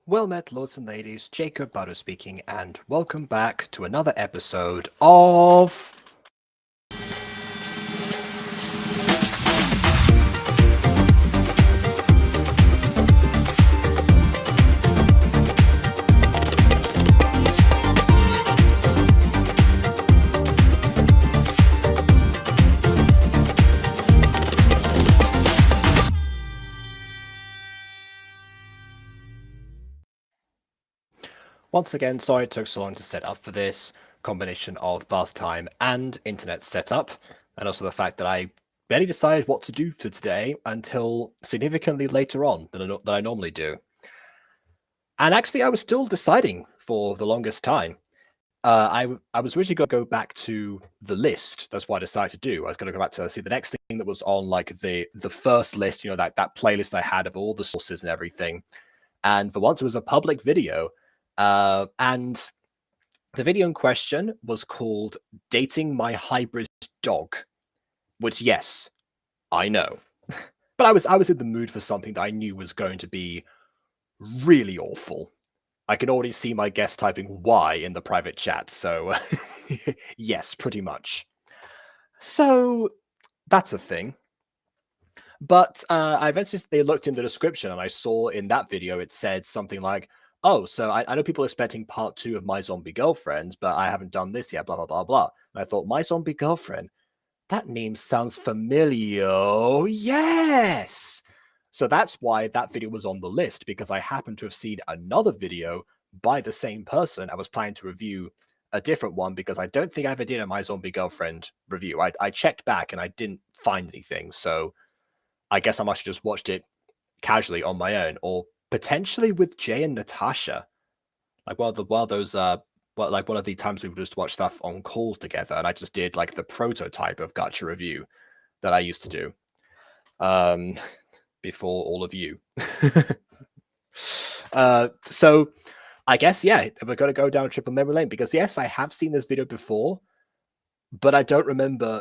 Well met, lords and ladies, Jacob Butter speaking, and welcome back to another episode of... Once again, sorry it took so long to set up for this combination of bath time and internet setup, and also the fact that I barely decided what to do for today until significantly later on than I normally do. And actually, I was still deciding for the longest time. I was originally going to go back to the list. That's what I decided to do. I was going to go back to see the next thing that was on like the first list, that playlist I had of all the sources and everything. And for once, it was a public video. And the video in question was called Dating My Hybrid Dog, which, yes, I know. But I was in the mood for something that I knew was going to be really awful. I can already see my guest typing Y in the private chat, so yes, pretty much. So that's a thing. But I eventually looked in the description and I saw in that video it said something like, oh, so I know people are expecting part 2 of My Zombie Girlfriend, but I haven't done this yet, blah, blah, blah, blah. And I thought, My Zombie Girlfriend, that name sounds familiar. Yes! So that's why that video was on the list, because I happened to have seen another video by the same person. I was planning to review a different one because I don't think I ever did a My Zombie Girlfriend review. I checked back and I didn't find anything, so I guess I must have just watched it casually on my own, or potentially with Jay and Natasha. Like one of the times we would just watch stuff on calls together, and I just did like the prototype of Gacha review that I used to do before all of you. So I guess, yeah, we're going to go down triple memory lane because, yes, I have seen this video before, but I don't remember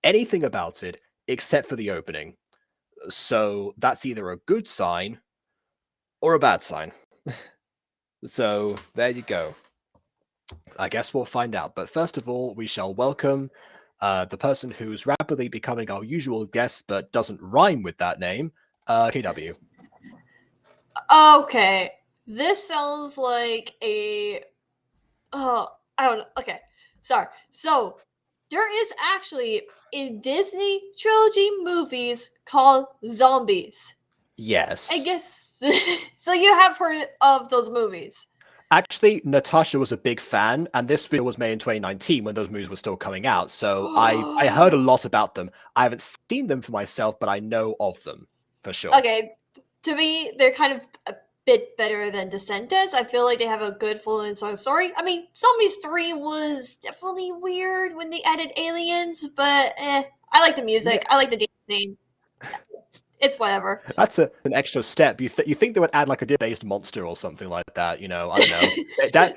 anything about it except for the opening. So that's either a good sign or a bad sign. So there you go. I guess we'll find out. But first of all, we shall welcome the person who's rapidly becoming our usual guest, but doesn't rhyme with that name, KW. Okay, this sounds like a. I don't know. Okay, sorry. So there is actually a Disney trilogy movies called Zombies. Yes. I guess so. You have heard of those movies. Actually, Natasha was a big fan, and this video was made in 2019 when those movies were still coming out. So I heard a lot about them. I haven't seen them for myself, but I know of them for sure. Okay, to me, they're kind of a bit better than Descendants. I feel like they have a good full and solid story. I mean, Zombies 3 was definitely weird when they added aliens, but I like the music. Yeah. I like the dancing. It's whatever. That's an extra step. You think they would add like a deer-based monster or something like that? I don't know. that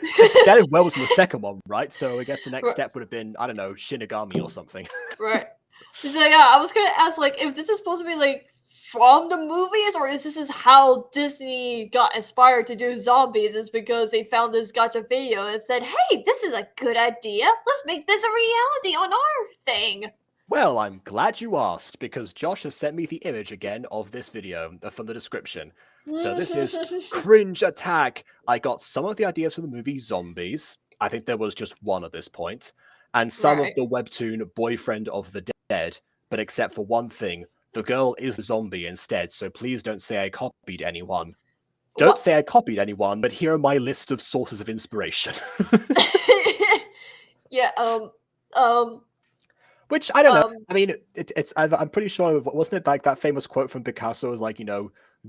as well was in the second one, right? So I guess the next step would have been, I don't know, Shinigami or something. Right. So yeah, I was gonna ask like if this is supposed to be like from the movies, or is this how Disney got inspired to do zombies? Is because they found this Gacha video and said, "Hey, this is a good idea. Let's make this a reality on our thing." Well, I'm glad you asked, because Josh has sent me the image again of this video from the description. So this is Cringe Attack. I got some of the ideas from the movie Zombies. I think there was just one at this point. And some of the webtoon Boyfriend of the Dead, but except for one thing. The girl is a zombie instead, so please don't say I copied anyone. Don't say I copied anyone, but here are my list of sources of inspiration. Yeah, Which, I don't know. I mean, I'm pretty sure, wasn't it like that famous quote from Picasso, like,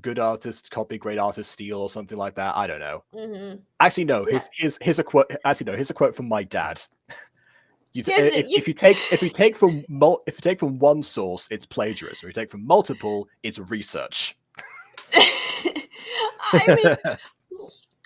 good artists copy, great artists steal, or something like that? I don't know. Mm-hmm. Actually, no. Here's a quote. Actually, no. Here's a quote from my dad. If you take from one source, it's plagiarism. If you take from multiple, it's research. I mean,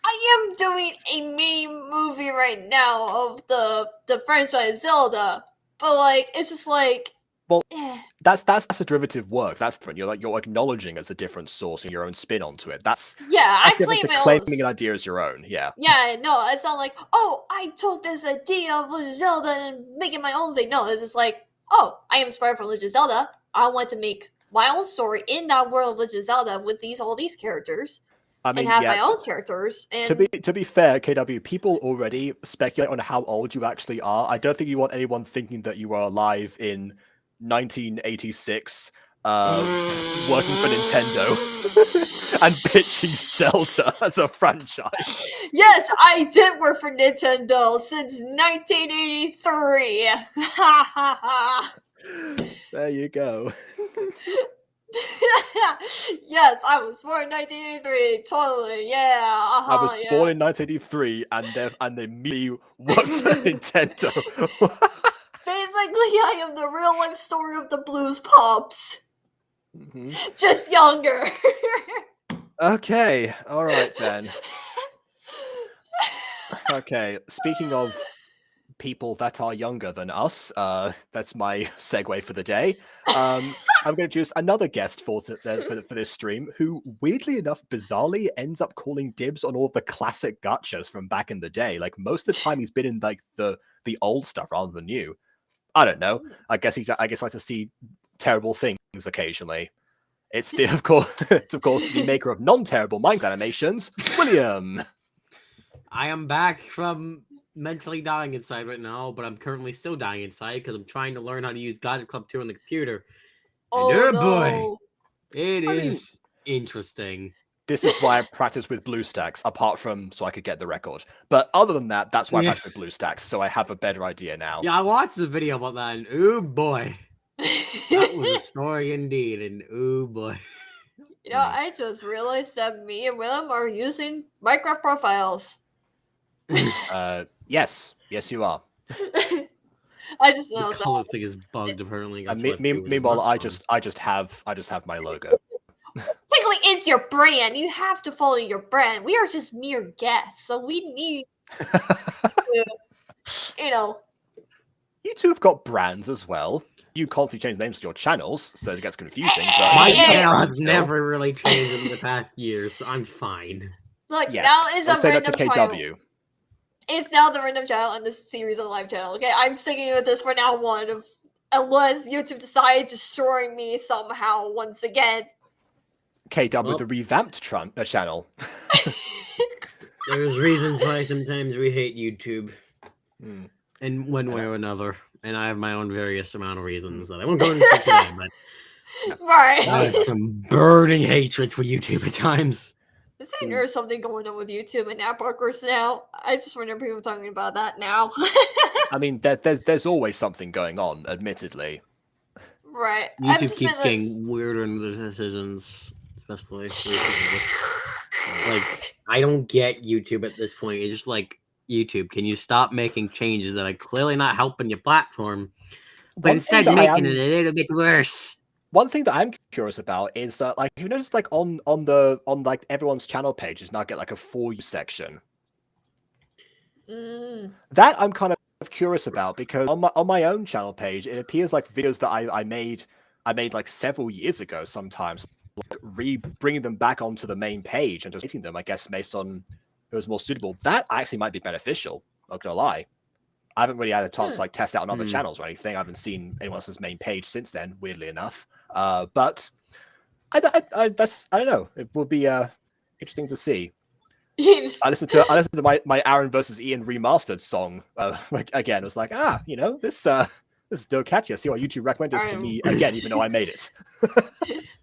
I am doing a mini movie right now of the franchise Zelda, but like it's just like Well, Eh. that's a derivative work. That's different. You're acknowledging as a different source and your own spin onto it. That's I different claim to my own. claiming an idea as your own. Yeah. Yeah, no, it's not like, oh, I took this idea of Legend of Zelda and make it my own thing. No, it's just like, oh, I am inspired from Legend of Zelda. I want to make my own story in that world of Legend of Zelda with all these characters, I and mean, have yeah. my own characters. To And be fair, KW, people already speculate on how old you actually are. I don't think you want anyone thinking that you are alive in 1986, working for Nintendo and pitching Zelda as a franchise. yes, I did work for Nintendo since 1983. Ha ha ha. There you go. Yes, I was born in 1983. Totally, yeah. I was Yeah. born in 1983, and they immediately worked for Nintendo. Basically, I am the real life story of the Blues Pops. Mhm. Just younger. Okay, all right then. Okay, speaking of people that are younger than us, that's my segue for the day. I'm going to introduce another guest for this stream, who weirdly enough, bizarrely, ends up calling dibs on all the classic gachas from back in the day. Like most of the time, he's been in like the old stuff rather than new. I don't know. I guess like to see terrible things occasionally. It's of course the maker of non-terrible Minecraft animations, William. I am back from mentally dying inside right now, but I'm currently still dying inside because I'm trying to learn how to use Gacha Club 2 on the computer. Oh, And boy, no. it I mean- is interesting. This is why I practice with BlueStacks, apart from so I could get the record. But other than that, that's why I Yeah. practice with BlueStacks, so I have a better idea now. Yeah, I watched the video about that, and ooh boy, that was a story indeed, and ooh boy. You know, I just realized that me and Willem are using Minecraft profiles. Yes, you are. I just The noticed color that. thing is bugged apparently. And meanwhile, I just have my logo. Technically, it's your brand. You have to follow your brand. We are just mere guests, so we need to, you know. You two have got brands as well. You constantly change names to your channels, so it gets confusing. But My Yeah. channel has Still. never really changed in the past year, so I'm fine. Look, Yes, now is let's a say that to random channel. KW. It's now the random channel and this series on the live channel. Okay, I'm sticking with this for now on, unless YouTube decides destroying me somehow once again. KW, Well. the revamped channel. There's reasons why sometimes we hate YouTube. Hmm. In one way or another. And I have my own various amount of reasons that I won't go into today, but I Right. have some burning hatred for YouTube at times. Is there something going on with YouTube and app workers now? I just remember people talking about that now. I mean, there's always something going on, admittedly. Right. I've YouTube just keeps been, getting weirder in the decisions, especially recently. Like, I don't get YouTube at this point. It's just like, YouTube, can you stop making changes that are clearly not helping your platform, but One thing instead that I making am- it a little bit worse? One thing that I'm curious about is like you notice like on like everyone's channel pages now get like a For You section. That I'm kind of curious about because on my own channel page it appears like videos that I made like several years ago sometimes, like bringing them back onto the main page and just hitting them, I guess, based on who was more suitable. That actually might be beneficial. Not gonna lie. I haven't really had a chance to like test out on other channels or anything. I haven't seen anyone else's main page since then, weirdly enough. But I don't know. It would be interesting to see. I listened to my Aaron versus Ian remastered song again. It was like, this is still catchy. I see why YouTube recommended this to me again, even though I made it.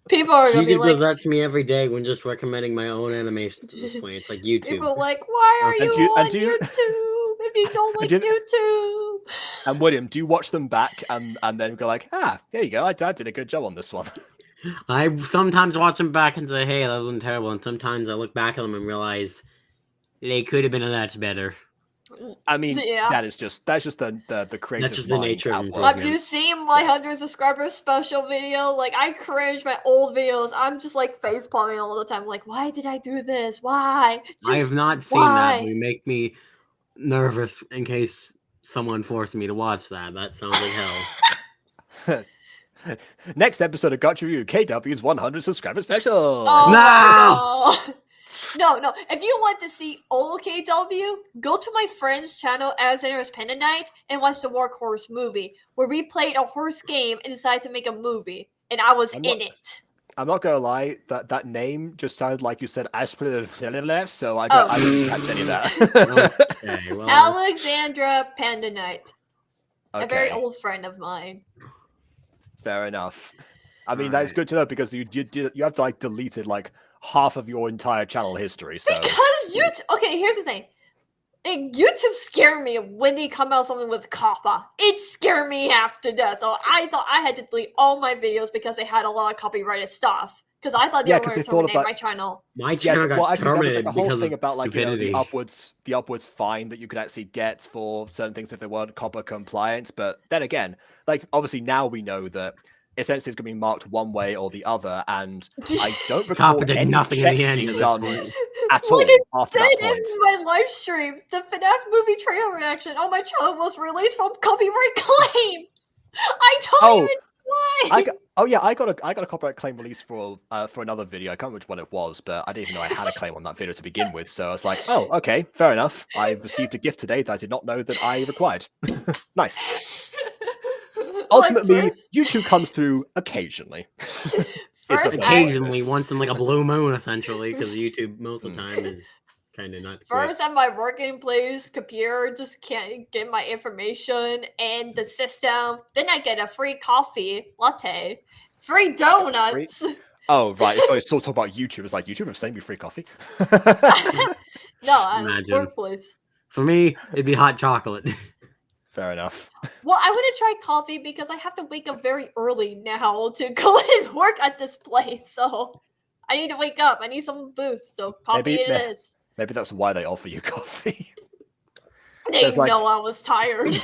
People are gonna be YouTube like, does that to me every day when just recommending my own animations at this point. It's like YouTube. people are like, why are And you on do you- YouTube if you don't like And YouTube? And William, do you watch them back and then go like, there you go, I did a good job on this one? I sometimes watch them back and say, hey, that wasn't terrible. And sometimes I look back at them and realize they could have been a lot better. I mean, Yeah. that's just the creative just the mind nature of at it. work. Have you seen my Yes. 100 subscribers special video? Like, I cringe my old videos. I'm just like face palming all the time. Like, why did I do this? Why? I have Just not seen why? that, but you make me nervous in case someone forced me to watch that. That sounds like hell. Next episode of Gacha Review, KW's 100 subscriber special. Oh, no. If you want to see old KW, go to my friend's channel, Alexander's Panda Night, and watch the War Horse movie, where we played a horse game and decided to make a movie, and I was in it. I'm not gonna lie, that name just sounded like you said Asplit, so I didn't catch any of that. Okay, well, Alexandra Panda Night, a very Okay, old friend of mine. fair enough. I mean, that's Alright. good to know because you have to like deleted like half of your entire channel history. So Because YouTube. Okay, here's the thing. YouTube scared me when they come out something with Kappa. It scared me half to death. So I thought I had to delete all my videos because they had a lot of copyrighted stuff. Because I thought they Yeah, were 'cause going they to thought terminate about- my channel. my channel got well, actually, there was terminated like a whole because thing of about like stupidity. the upwards fine that you could actually get for certain things if they weren't copper compliant. But then again, like obviously now we know that essentially it's going to be marked one way or the other, and I don't recall Copper did any nothing in checks the end being of done this one. at all What it after said that point. in my live stream, the FNAF movie trailer reaction on my channel was released from copyright claim. I don't Oh, even why. I got a copyright claim release for another video. I can't remember which one it was, but I didn't even know I had a claim on that video to begin with. So I was like, oh, okay, fair enough. I've received a gift today that I did not know that I required. Nice. Ultimately, first- YouTube comes through occasionally. First, nothing like Occasionally, this. once in like a blue moon, essentially, because YouTube most of the time is kind of not great. First, at my working place, computer just can't get my information and the system. Then I get a free coffee latte, free donuts. Oh, right. It's still talking about YouTube. It's like YouTube have sent me free coffee. No, at Imagine. workplace. For me, it'd be hot chocolate. Fair enough. Well, I want to try coffee because I have to wake up very early now to go and work at this place. So I need to wake up. I need some boost. So coffee Maybe- it is. Maybe that's why they offer you coffee. They there's like- know I was tired.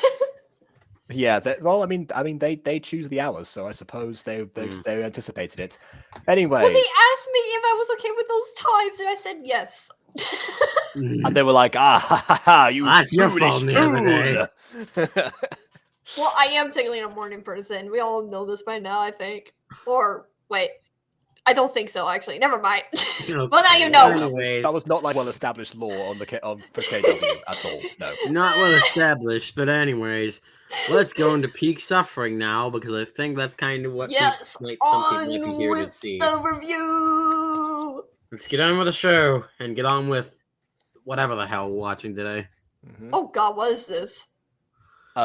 Yeah, well, I mean, they choose the hours, so I suppose they anticipated it. Anyway, Well, they asked me if I was okay with those times, and I said yes. and they were like, "Ah, ha, ha, ha, you That's your foolish fault the other fool." Well, I am technically a morning person. We all know this by now, I think. Or wait, I don't think so. Actually, never mind. Well, now you know. Anyways, That was not like well-established law on the for KW at all. No. not well established, but anyways, let's go into peak suffering now because I think that's kind of what Yes, some on people might be here to with see. the review. Let's get on with the show and get on with whatever the hell we're watching today. Mhm. Oh God, what is this?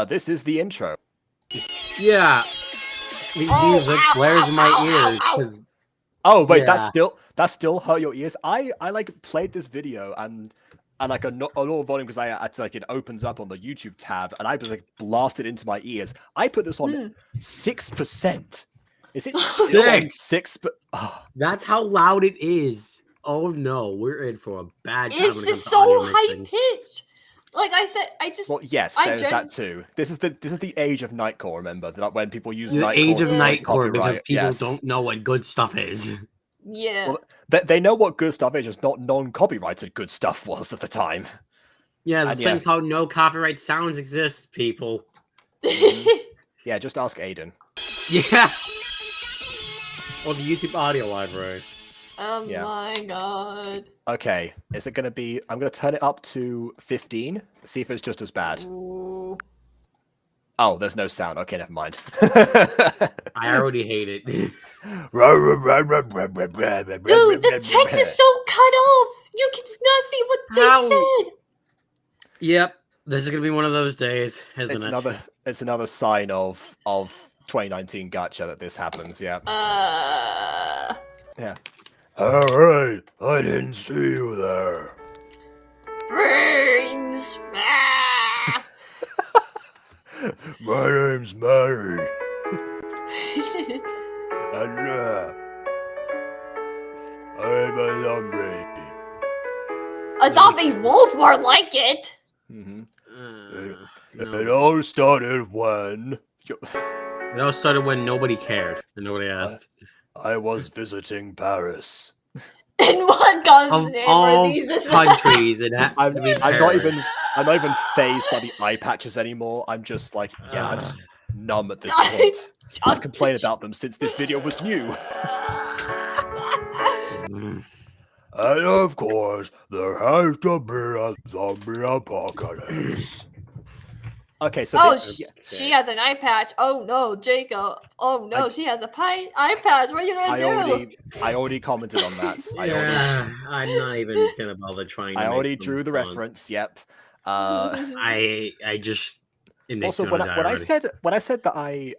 This is the intro. Yeah, the Oh, music ow, blares ow, in my ow, ow, ears ow. because Oh wait, Yeah. that still hurt your ears. I like played this video and like a normal volume because like it opens up on the YouTube tab and I was like blasted into my ears. I put this on Hmm. 6%. Is it still on 6? But that's how loud it is. Oh no, we're in for a bad time. It's when it just comes to audio so high mixing. pitched. Like I said, I just well, yes, I there's gen- that too. This is the age of Nightcore. Remember that when people use The Nightcore age of to Nightcore because copyright, people yes. don't know what good stuff is. yeah. Well, they know what good stuff is, just not non-copyrighted good stuff was at the time. Yeah, the And thing called no copyright sounds exist, people. Yeah, just ask Aiden. Yeah. Or the YouTube audio library. Oh Yeah. my God. Okay, is it going to be... I'm going to turn it up to 15, see if it's just as bad. Ooh. Oh, there's no sound. Okay, never mind. I already hate it. Dude, the text is so cut off. You can not see what they How? said. Yep, this is gonna be one of those days, isn't It's it? another sign of 2019 Gacha that this happens, yeah. Yeah. Alright, I didn't see you there. Brains. Ah. My name's Mary. And I'm a zombie. A zombie wolf, more like it. Mm-hmm. No. It all started when It all started when nobody cared and nobody asked. I was visiting Paris. And what God's Of name all are these? countries, it had I'm to be not Paris. even phased by the eye patches anymore. I'm just like, yeah, I'm just numb at this point. I've complained about them since this video was new. And of course, there has to be a zombie apocalypse. Okay, so she has an eye patch. Oh no, Jacob. Oh no, she has a eye patch. What are you gonna do? I already commented on that. I'm not even gonna bother trying. I already drew the reference. Yep. I just. Also, when I said that I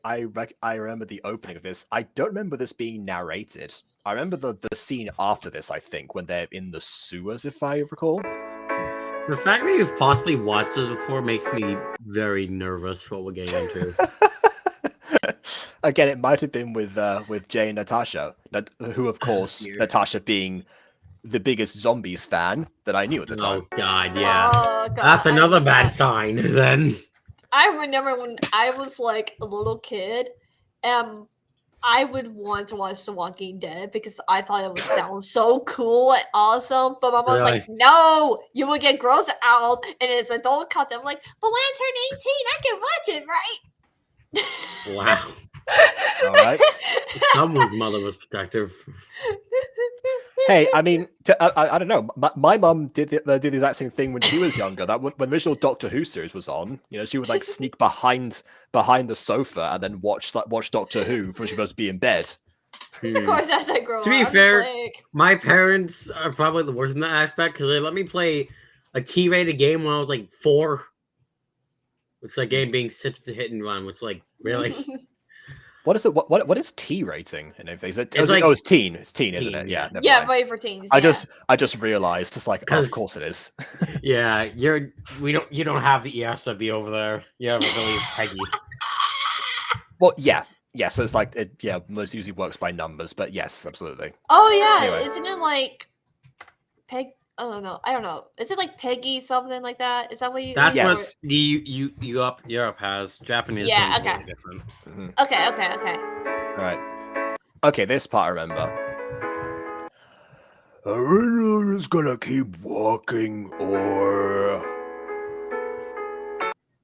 remember the opening of this, I don't remember this being narrated. I remember the scene after this. I think when they're in the sewers, if I recall. The fact that you've possibly watched this before makes me very nervous for what we're getting into. Again, it might have been with Jay and Natasha, who, of course, Natasha being the biggest zombies fan that I knew at the time. Oh God, yeah, oh, God, that's another bad sign. Then I remember when I was like a little kid, I would want to watch The Walking Dead because I thought it would sound so cool and awesome. But Mama was like, "No, you will get grossed out, and it's adult content." I'm like, "But when I turn 18, I can watch it, right?" Wow. All right. Someone's mother was protective. Hey, I mean, I don't know. My mum did the exact same thing when she was younger. That when the original Doctor Who series was on, she would like sneak behind the sofa and then watch Doctor Who when she was supposed to be in bed. Of course, as I grow up. To be fair, my parents are probably the worst in that aspect because they let me play a T-rated game when I was like 4. It's that game being Sips to Hit and Run, which really. What is it? What is T rating and everything? Is it? It's like, it's teen. It's teen, isn't it? Yeah. Yeah, right for teens. I just realized, it's like, of course it is. Yeah, you don't have the ESW over there. You have really Peggy. Well, yeah. So it's like most usually works by numbers, but yes, absolutely. Oh yeah, anyway. Isn't it like Peg? I don't know. Is it like Peggy something like that? Is that what you? That's what Europe has. Japanese. Yeah. Okay. Different. Mm-hmm. Okay. All right. Okay, this part I remember. Are we just gonna keep walking, or?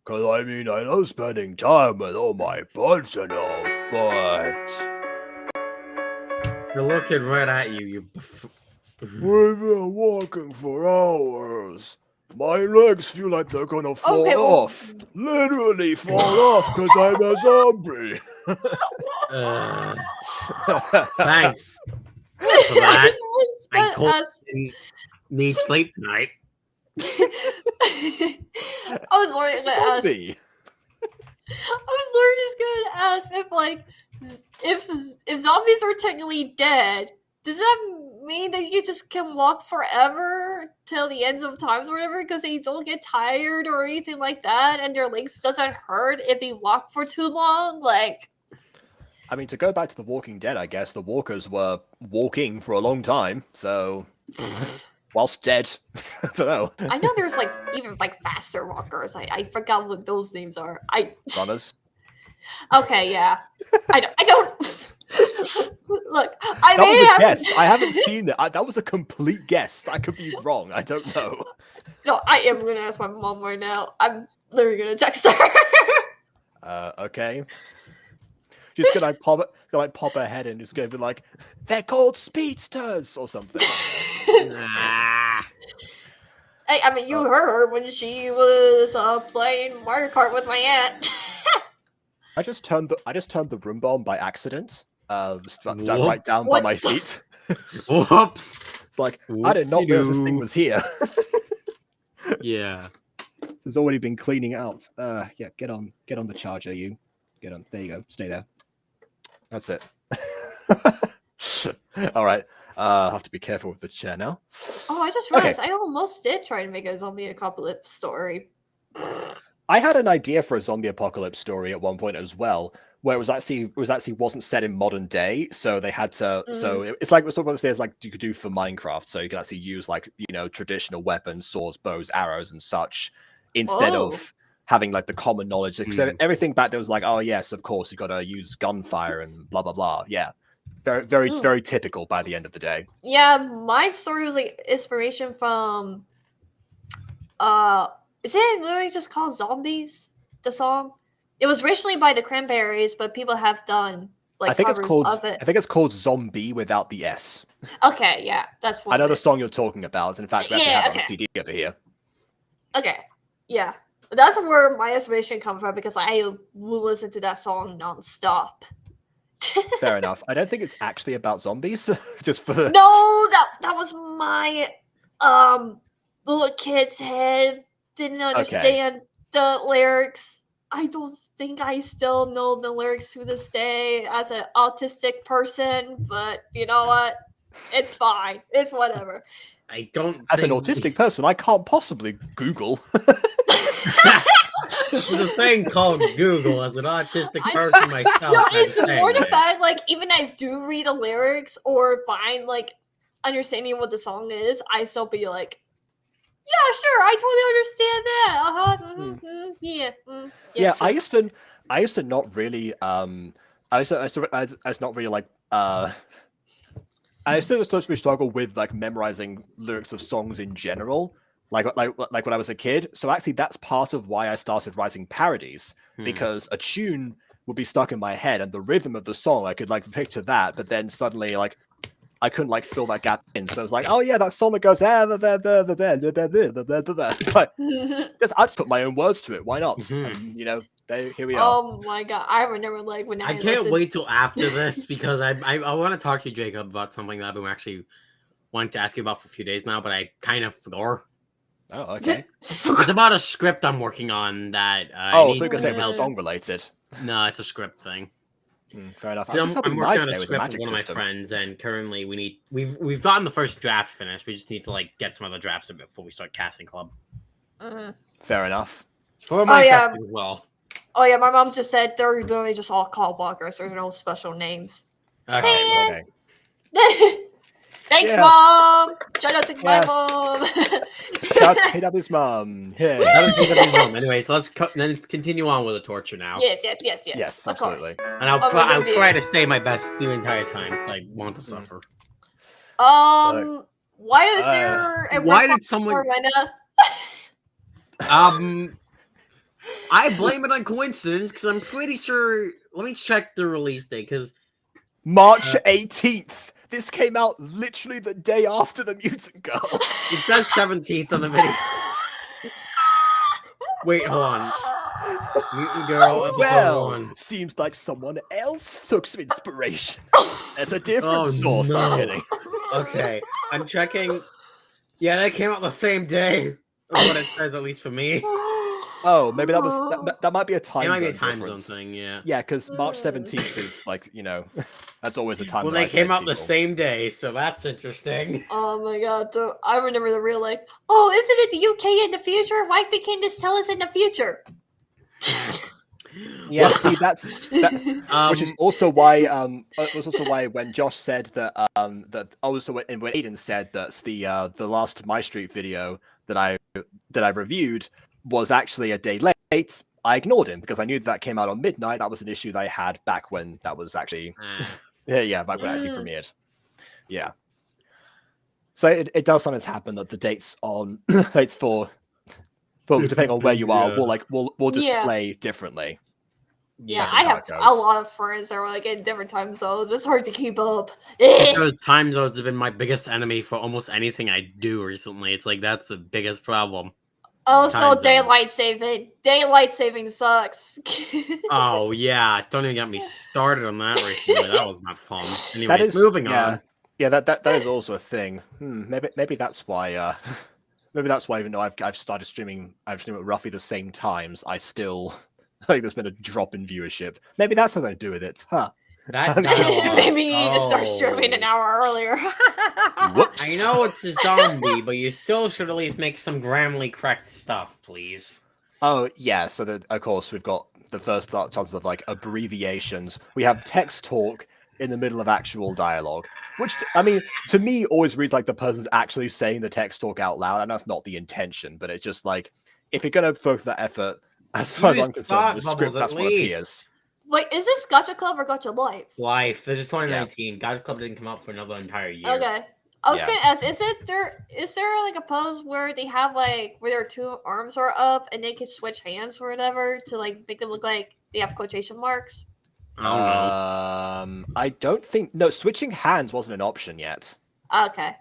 Cause I mean, I love spending time with all my buds and all, but they're looking right at you. We've been walking for hours. My legs feel like they're gonna fall off. Literally fall off because I'm a zombie. Thanks for that. I told you need sleep tonight. I was literally just gonna ask if zombies are technically dead, does that mean that you just can walk forever till the ends of times or whatever because they don't get tired or anything like that and their legs doesn't hurt if they walk for too long? Like, I mean, to go back to The Walking Dead, I guess the walkers were walking for a long time, so whilst dead, I don't know. I know there's even faster walkers. I forgot what those names are. Runners. Okay, yeah. I don't. Look, that was a guess. I haven't seen it. That was a complete guess. I could be wrong. I don't know. No, I am gonna ask my mom right now. I'm literally gonna text her. Okay. She's gonna pop her head in. Just gonna be like, "They're called speedsters" or something. Hey, I mean, you heard her when she was playing Mario Kart with my aunt. I just turned the Roomba on by accident. Right down by my feet. Whoops! It's like, I did not realize this thing was here. Yeah. It's already been cleaning out. Yeah, get on the charger, you. Get on. There you go. Stay there. That's it. All right. I have to be careful with the chair now. Oh, I just realized I almost did try to make a zombie apocalypse story. I had an idea for a zombie apocalypse story at one point as well, where it was actually wasn't set in modern day, so they had to. So it's like sort of there's like you could do for Minecraft, so you can actually use traditional weapons, swords, bows, arrows, and such, instead of having the common knowledge. Because everything back there was like, oh yes, of course you got to use gunfire and blah blah blah. Yeah, very typical by the end of the day. Yeah, my story was inspiration from is it literally just called Zombies? The song? It was originally by the Cranberries, but people have done like I think covers it's called. of it. I think it's called Zombie without the S. Okay, yeah, that's one. I know of the it. song you're talking about. In fact, we actually Yeah, have it on okay. CD over here. Okay, yeah, that's where my inspiration comes from because I will listen to that song nonstop. Fair enough. I don't think it's actually about zombies. Just for the. No, that was my little kid's head. Didn't understand the lyrics. I don't think I still know the lyrics to this day as an autistic person, but you know what? It's fine. It's whatever. I don't As an think autistic person, I can't possibly Google. There's a thing called Google. As an autistic I- person myself, No, I'm it's saying more the it. fact like even I do read the lyrics or find like understanding what the song is, I still be like, yeah, sure, I totally understand that. Yeah, Yeah, sure. I used to not really I used to not really like I still especially struggle with like memorizing lyrics of songs in general, like when I was a kid. So actually, that's part of why I started writing parodies because a tune would be stuck in my head and the rhythm of the song I could like picture that, but then suddenly like I couldn't like fill that gap in. So I was like, oh yeah, that song that goes but I just put my own words to it. Why not? And you know, here we are. Oh my god, I remember like when I I can't listened. wait till after this because I want to talk to you, Jacob, about something that I've been actually wanting to ask you about for a few days now, but I kind of forgot. Oh, okay. It's about a script I'm working on that I needs think I some said it was help. song related. No, it's a script thing. Fair enough. I'm working on a script with one of my friends, and currently we've gotten the first draft finished. We just need to like get some other drafts a bit before we start casting club. Fair enough. For my yeah. as well. Oh yeah, my mom just said they're literally just all call walkers. There's no special names. Okay. Thanks, Yeah. Mom. Shout out to my Yeah. mom. Shout out to KW's mom. Yeah. That was KW's mom. Anyways, let's continue on with the torture now. Yes, Yes, of course. absolutely. And I'll try to stay my best the entire time because I want to suffer. Why is there a why did someone I blame it on coincidence because I'm pretty sure. Let me check the release date because March 18th. This came out literally the day after the Mutant Girl. It says 17th on the video. Wait, hold on. Mutant Girl episode 1. Seems like someone else took some inspiration. There's a different source. No. I'm kidding. Okay, I'm checking. Yeah, they came out the same day. Is what it says, at least for me. Oh, maybe that might be a time. It zone might be a time difference. zone thing. Yeah. Yeah, because March 17th is like that's always a time. Well, they came out the same day, so that's interesting. Oh my god, I remember the real like, oh, isn't it the UK in the future? Why they can't just tell us in the future? Yeah, see, which is also why when Josh said that that also when Aiden said that the last My Street video that I reviewed was actually a day late, I ignored him because I knew that came out on midnight. That was an issue that I had back when that was actually back when it actually premiered. Yeah. So it does sometimes happen that the dates on dates for depending on where you are will display differently. Yeah, I have a lot of friends that are like in different time zones. It's hard to keep up. Those time zones have been my biggest enemy for almost anything I do recently. It's like that's the biggest problem. Also, daylight saving sucks. Oh yeah, don't even get me started on that recently. That was not fun. Anyways, moving on. Yeah, that is also a thing. Maybe that's why. Maybe that's why even though I've started streaming, at roughly the same times, I still like there's been a drop in viewership. Maybe that's something to do with it, huh? Maybe you need to start streaming an hour earlier. Whoops. I know it's a zombie, but you still should at least make some grammarly correct stuff, please. Oh yeah, so that of course we've got the first chances of like abbreviations. We have text talk in the middle of actual dialogue, which I mean to me always reads like the person's actually saying the text talk out loud, and that's not the intention. But it's just like if you're gonna focus that effort, as far as I'm concerned, the script that's what appears. Wait, is this Gacha Club or Gacha Life? Life. This is 2019. Yeah. Gacha Club didn't come out for another entire year. Okay. I was gonna ask, is there like a pose where they have like where their two arms are up and they can switch hands or whatever to like make them look like They have quotation marks. I don't know. I don't think no switching hands wasn't an option yet. Okay.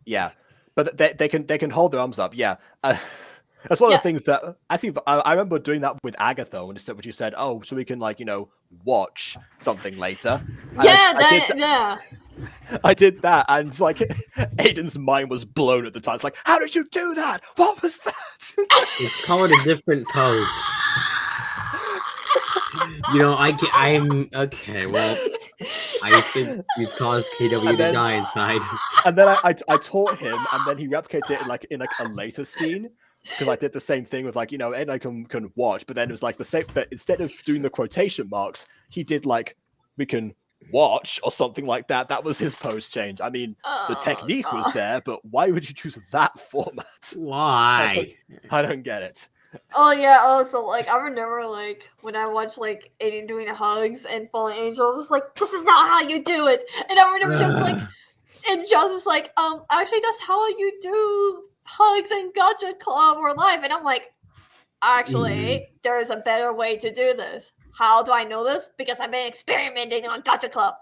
Yeah, but they can hold their arms up. Yeah, that's one of the things that actually I remember doing that with Agatha when you said, "Oh, so we can watch something later." Yeah, I did that, and it's like Aiden's mind was blown at the time. It's like, how did you do that? What was that? It's called a different pose. I'm okay. Well, I think you've caused KW to die inside. And then I taught him, and then he replicated it in a later scene. Because I did the same thing with and I can watch, but then it was like the same. But instead of doing the quotation marks, he did we can watch or something like that. That was his pose change. I mean, the technique was there, but why would you choose that format? Why? I don't get it. Oh yeah. Also, I remember when I watched Aiden doing hugs and Fallen Angels, it's like this is not how you do it. And I remember and John's was like, actually, that's how you do hugs in Gacha Club or live. And I'm like, actually, there is a better way to do this. How do I know this? Because I've been experimenting on Gacha Club.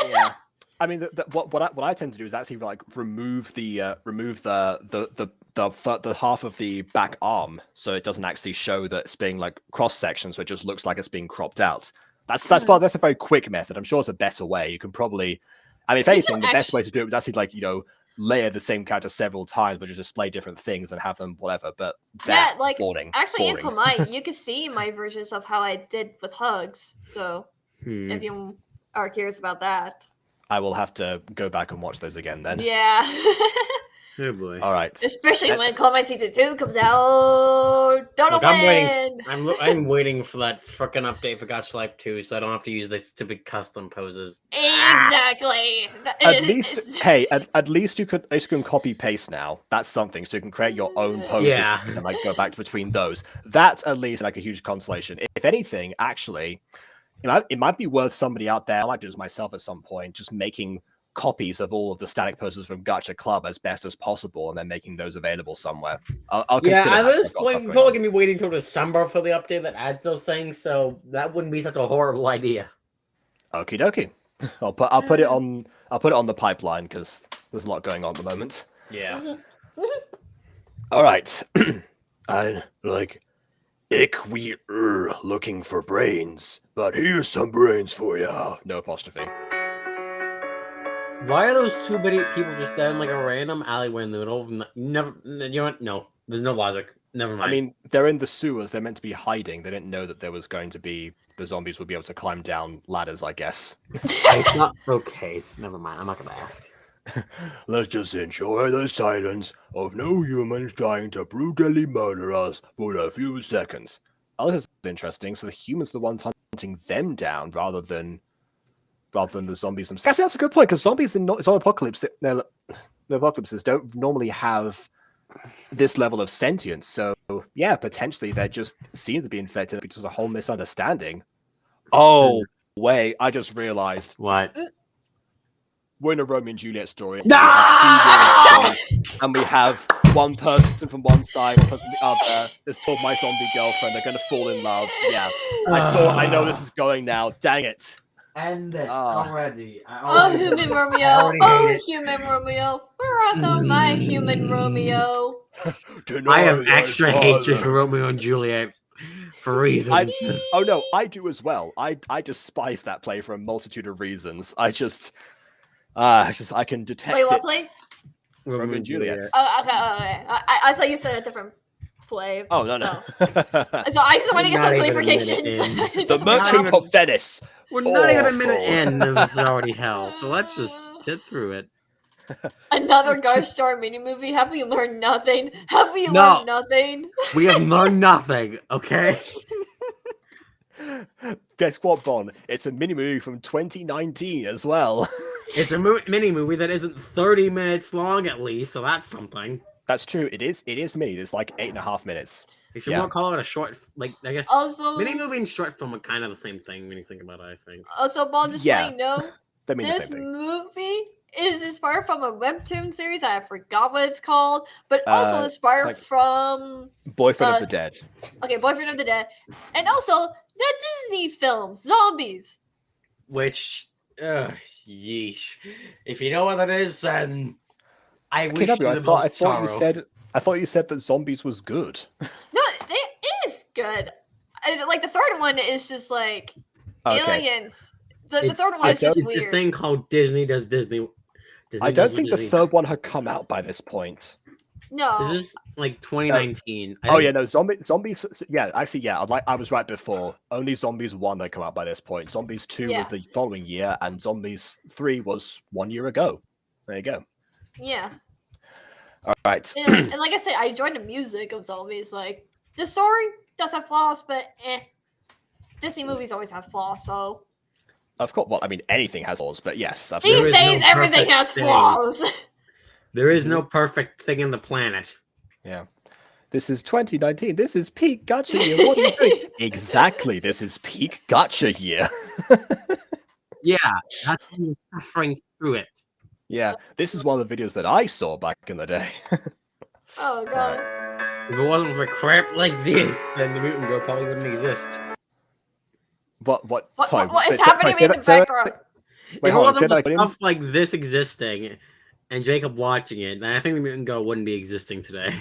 Yeah, I mean, what I tend to do is actually remove the half of the back arm, so it doesn't actually show that it's being cross section, so it just looks like it's being cropped out. That's a very quick method. I'm sure it's a better way. You can probably, I mean, if anything, the best way to do it was actually layer the same character several times, but just display different things and have them whatever. But boring. Actually, boring. in Kamai, you can see my versions of how I did with hugs. So if you are curious about that, I will have to go back and watch those again then. Yeah. Oh boy. All right. Especially when Kamai Season 2 comes out. Don't win. I'm waiting for that frickin' update for Gacha Life 2, so I don't have to use these stupid custom poses. Exactly. At least you can copy paste now. That's something. So you can create your own poses and go back between those. That's at least a huge consolation. If anything, actually, it might be worth somebody out there. I might do this myself at some point, just making copies of all of the static poses from Gacha Club as best as possible, and then making those available somewhere. I'll consider at this that. point, we're probably gonna be waiting till December for the update that adds those things, so that wouldn't be such a horrible idea. Okie dokie. I'll put it on the pipeline because there's a lot going on at the moment. Yeah. All right. We looking for brains, but here's some brains for ya. No apostrophe. Why are those two people just down a random alleyway in the middle of no, there's no logic. Never mind. I mean, they're in the sewers. They're meant to be hiding. They didn't know that there was going to be the zombies would be able to climb down ladders, I guess. It's not okay. Never mind. I'm not gonna ask. Let's just enjoy the silence of no humans trying to brutally murder us for a few seconds. Oh, this is interesting. So the humans are the ones hunting them down rather than the zombies themselves. Actually, that's a good point, because zombies in apocalypse, the apocalypses don't normally have this level of sentience. So yeah, potentially they just seem to be infected because of a whole misunderstanding. Oh wait, I just realized. What? We're in a Romeo and Juliet story. No! And we have one person from one side, one person from the other. It's called My Zombie Girlfriend. They're going to fall in love. Yeah. I know this is going now. Dang it. End this already. Human Romeo. Human Romeo. Where art thou, my human Romeo? I have extra hatred for Romeo and Juliet for reasons. No, I do as well. I despise that play for a multitude of reasons. I can detect. Wait, what play? Romeo and Juliet. Oh, okay. I thought you said a different play. Oh no. So I just want to get some clarifications. The Merchant of Venice. We're not even a minute in, and this is already hell. So let's just get through it. Another Ghost Star mini movie. Have we learned nothing? Have we learned nothing? We have learned nothing. Okay. Guess what, Bon? It's a mini movie from 2019 as well. It's a mini movie that isn't 30 minutes long at least, so that's something. That's true. It is mini. It's 8.5 minutes. They should more call it a short, I guess. Also, mini movie and short film are kind of the same thing when you think about it, I think. Also, Bon, just let you know, this movie is inspired from a webtoon series. I forgot what it's called, but also inspired from Boyfriend of the Dead. Okay, Boyfriend of the Dead, and also They're Disney films, zombies. Which, yeesh. If you know what that is, then I Okay, wish you W, the most sorrow. I thought you said that zombies was good. No, it is good. Like the third one is just like Okay. aliens. The third one is just It's weird. a thing called Disney does Disney. I don't does think the Disney third does. one had come out by this point. No. This is like 2019. I Oh think- yeah, no, zombies. Yeah, actually, yeah. I was right before. Only Zombies 1 had come out by this point. Zombies 2 Yeah. was the following year, and Zombies 3 was 1 year ago. There you go. Yeah. All right. And like I said, I enjoyed the music of zombies. Like the story does have flaws, but Disney movies always have flaws, so Of course. Well, I mean, anything has flaws, but yes, absolutely. these There is days no everything perfect has thing. flaws. There is no perfect thing in the planet. Yeah. This is 2019. This is peak Gacha year. What do you think? Exactly. This is peak Gacha year. Yeah, that's when you're suffering through it. Yeah, this is one of the videos that I saw back in the day. Oh god. If it wasn't for crap like this, then the Mutant Girl probably wouldn't exist. What sorry, What is say- happening sorry, in the say that- background? Wait, If it hold on, wasn't say for that again. stuff like this existing and Jacob watching it, then I think the Mutant Girl wouldn't be existing today.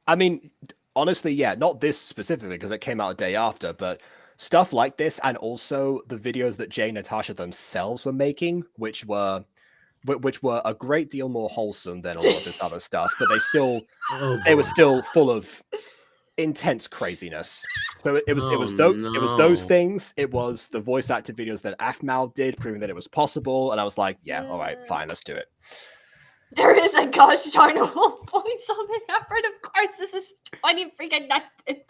I mean, honestly, yeah, not this specifically because it came out a day after, but stuff like this, and also the videos that Jay and Natasha themselves were making, which were a great deal more wholesome than a lot of this other stuff, but they were still full of intense craziness. So it was those things. It was the voice acted videos that Afmal did, proving that it was possible, and I was like, yeah, all right, fine, let's do it. There is a gosh darn 1.7 effort. Of course, this is 20 freaking 19.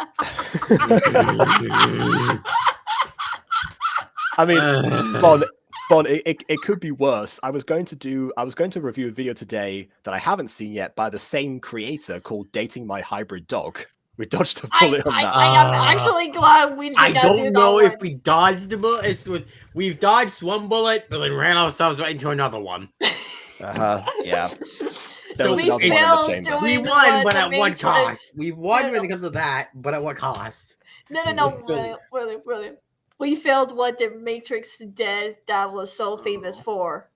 I mean, Bon, it could be worse. I was going to review a video today that I haven't seen yet by the same creator called Dating My Hybrid Dog. We dodged a bullet on that. I am actually glad we did I not do don't that know one. if we dodged a bullet. We've dodged one bullet, but then ran ourselves right into another one. Yeah. So was we another one in the failed chamber. doing We won, but the at what Matrix. cost? We won No, when it comes to that, but at what cost? No, So- really. We failed what the Matrix did that was so famous for.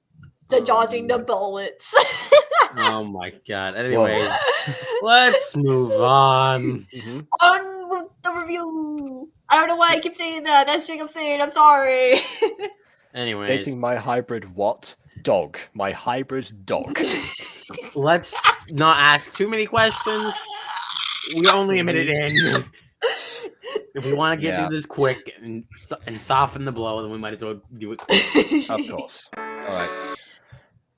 The dodging the bullets. Oh my god. Anyways, let's move on. Mhm. On with the review. I don't know why I keep saying that. That's Jacob saying. I'm sorry. Anyways, Dating my hybrid what? Dog. My hybrid dog. let's not ask too many questions. We're only a minute in. If we want to get Yeah. through this quick and soften the blow, then we might as well do it quick. Of course. All right.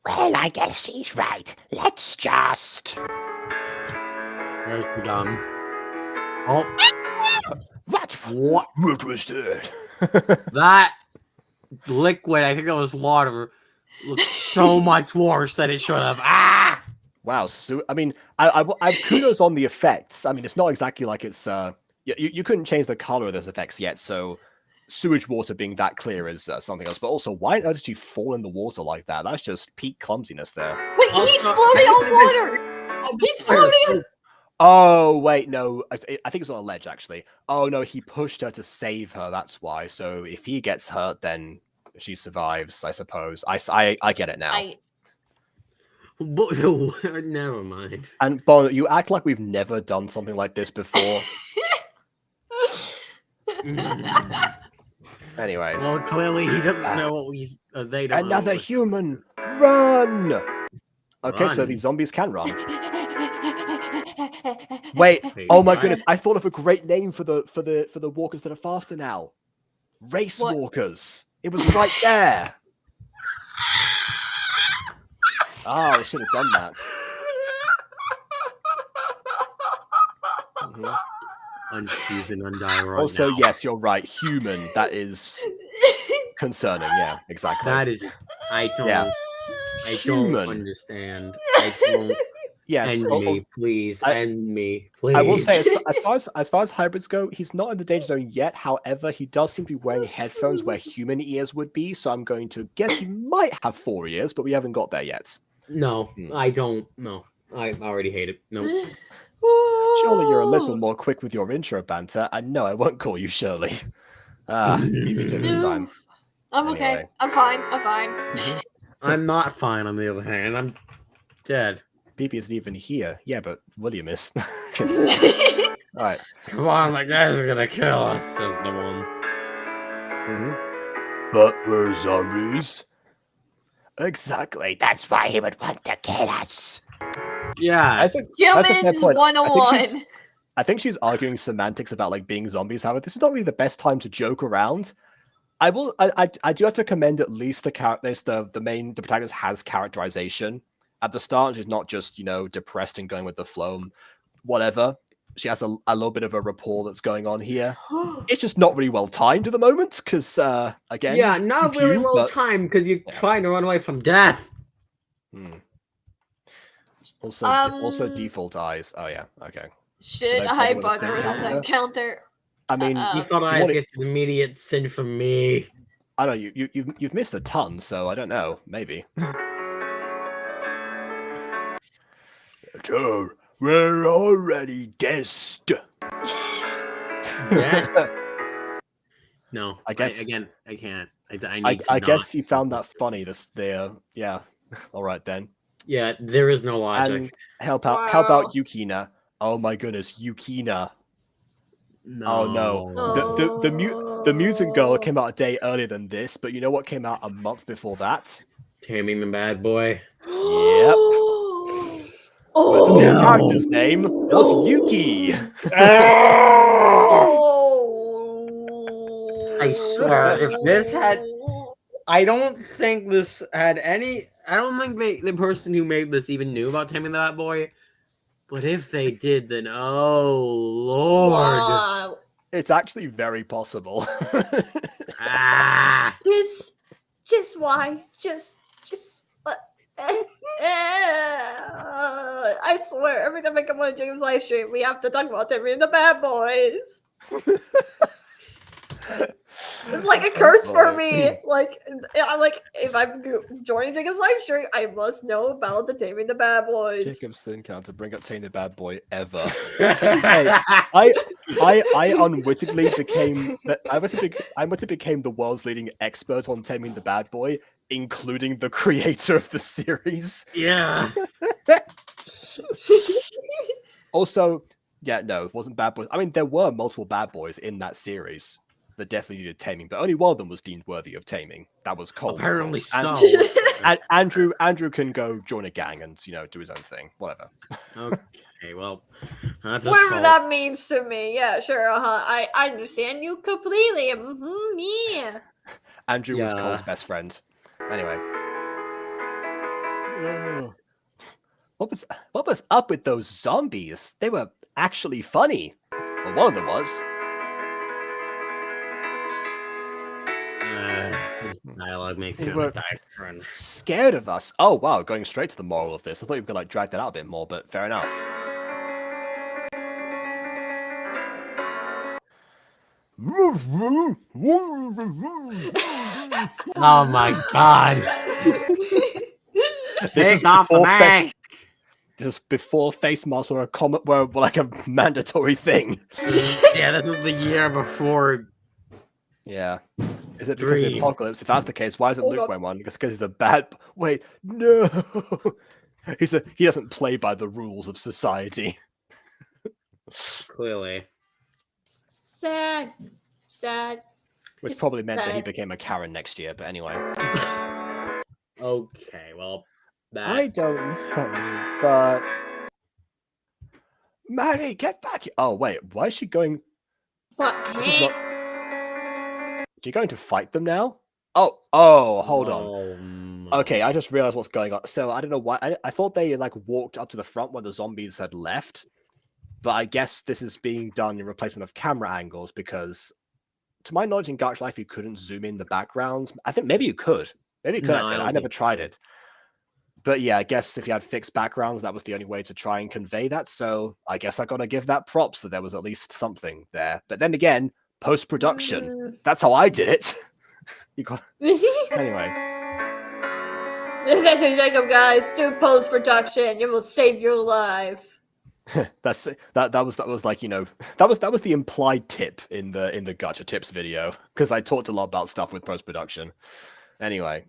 Well, I guess she's right. Let's just. Where's the gun? Oh, What? what? What was that? That liquid, I think that was water, looks so much worse than it should have. Ah! Wow. So, I mean, I kudos on the effects. I mean, it's not exactly like it's. You couldn't change the color of those effects yet, so sewage water being that clear is something else. But also, why on earth did you fall in the water like that? That's just peak clumsiness there. Wait, he's floating on water. He's floating. Oh wait, no, I think it's on a ledge actually. Oh no, he pushed her to save her. That's why. So if he gets hurt, then she survives, I suppose. I get it now. Never mind. And Bon, you act like we've never done something like this before. Anyways, Well, clearly he doesn't know what they don't. another know. human, run! Okay, so Run. these zombies can run. Wait, Wait, oh my what? goodness! I thought of a great name for the walkers that are faster now. Race What? walkers. It was right there. Oh, I should have done that. Mhm. Unfused and undie right Also, now. yes, you're right. Human. That is concerning. Yeah, exactly. That is. I don't. Yeah. I don't Human. understand. I don't. Yes. End me, please. End me, please. I will say, as far as hybrids go, he's not in the danger zone yet. However, he does seem to be wearing headphones where human ears would be. So I'm going to guess he might have 4 ears, but we haven't got there yet. No, I don't. No, I already hate it. No. Surely you're a little more quick with your intro banter, and no, I won't call you Shirley. Beat me to this time. I'm okay. Anyway. I'm fine. I'm fine. I'm not fine, on the other hand. I'm dead. BB isn't even here. Yeah, but William is. Alright. Come on, the guys are gonna kill us, says the one. But we're zombies. Exactly. That's why he would want to kill us. Yeah. That's a fair Humans point. 101. I think she's arguing semantics about like being zombies. However, this is not really the best time to joke around. I do have to commend at least the characters. The protagonist has characterization at the start. She's not just depressed and going with the flow, whatever. She has a little bit of a rapport that's going on here. It's just not really well timed at the moment because again, Yeah, not really well but- timed because you're trying to run away from death. Also default eyes. Oh yeah, okay. Should I I bother with a bother with a sin encounter? I mean, Default eyes gets an immediate sin from me. I know you've missed a ton, so I don't know. Maybe. Sure, we're already guessed. Yes. No, I guess- I can't. I need to I not. guess you found that funny. Yeah. All right then. Yeah, there is no logic. And how about Wow. Yukina? Oh my goodness, Yukina. No. Oh no. The mutant girl came out a day earlier than this, but you know what came out a month before that? Taming the bad boy. Yep. Oh, But the main character's name was Yuki. Oh. I swear, if this had- I don't think this had any. I don't think the person who made this even knew about Taming the Bad Boy. But if they did, then oh lord! Wow. It's actually very possible. Ah! Just why? Just I swear, every time I come on James live stream, we have to talk about them being the bad boys. It's like a curse for me. Like, I'm like, if I'm joining Jacob's live stream, I must know about the Taming the Bad Boys. Jacob's sin count to bring up Taming the Bad Boy ever. Hey, I unwittingly became the world's leading expert on Taming the Bad Boy, including the creator of the series. Yeah. Also, yeah, no, it wasn't Bad Boys. I mean, there were multiple Bad Boys in that series that definitely needed taming, but only one of them was deemed worthy of taming. That was Cole. Apparently so. And Andrew can go join a gang and do his own thing. Whatever. Okay, well, that's his Whatever fault. that means to me. Yeah, sure. I understand you completely. Yeah. Andrew was Yeah. Cole's best friend. Anyway. What was up with those zombies? They were actually funny. Well, one of them was. This dialogue makes They you were- die, friend. Scared of us. Oh wow, going straight to the moral of this. I thought you were gonna drag that out a bit more, but fair enough. Oh my god! This is Take off the before mask! This is before face masks were were like a mandatory thing. Yeah, this was the year before. Yeah. Is it because of the Dream. apocalypse? If that's the case, why isn't Oh, Luke God. wearing one? Because he's a bad. Wait, no. He doesn't play by the rules of society. Clearly. Sad. Which Just probably meant that he sad. became a Karen next year. But anyway, Okay, well, that. I don't know. But Maddie, get back here. Oh wait, why is she going? But This is hey, not- She going to fight them now? Oh, hold on. on. Okay, I just realized what's going on. So I don't know why. I thought they like walked up to the front where the zombies had left, but I guess this is being done in replacement of camera angles because, to my knowledge, in Gacha Life you couldn't zoom in the backgrounds. I think maybe you could. Maybe you could. No, I don't I think never you tried could. it. But yeah, I guess if you had fixed backgrounds, that was the only way to try and convey that. So I guess I gotta give that props that there was at least something there. But then again, post production. That's how I did it. You got anyway. This is Jacob, guys. Do post production. It will save your life. that was like, you know, that was the implied tip in the Gacha tips video, because I talked a lot about stuff with post production. Anyway.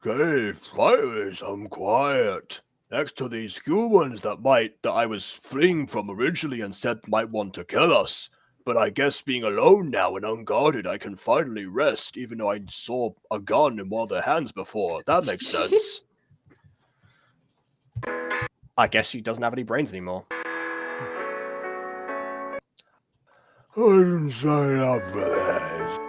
Hey, fighters, I'm quiet. Next to these humans that I was fleeing from originally and said might want to kill us. But I guess being alone now and unguarded, I can finally rest, even though I saw a gun in one of their hands before. That makes sense. I guess she doesn't have any brains anymore. I didn't sign up for this.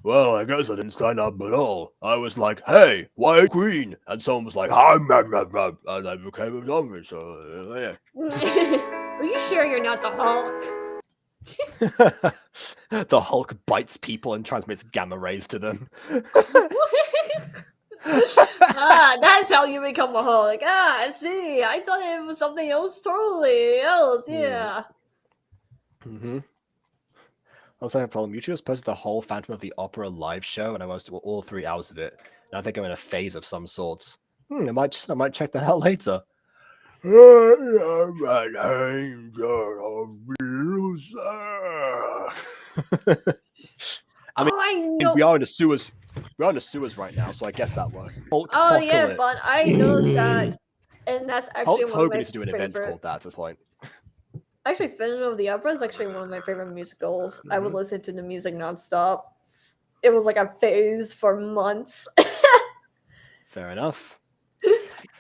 Well, I guess I didn't sign up at all. I was like, hey, white queen? And someone was like, and I became a zombie, so yeah. Are you sure you're not the Hulk? The Hulk bites people and transmits gamma rays to them. That's how you become a Hulk. I see. I thought it was something else totally else. Yeah. Mm-hmm. Also, I have a problem. YouTube has posted the whole Phantom of the Opera live show, and I watched all 3 hours of it. And I think I'm in a phase of some sorts. I might check that out later. I mean, we are in the sewers. We're in the sewers right now, so I guess that works. Oh yeah, but I noticed that, and that's actually Hulk one of Hogan my needs to do an event favorite. called that at this point. Actually, Phantom of the Opera is actually one of my favorite musicals. I would listen to the music nonstop. It was like a phase for months. Fair enough.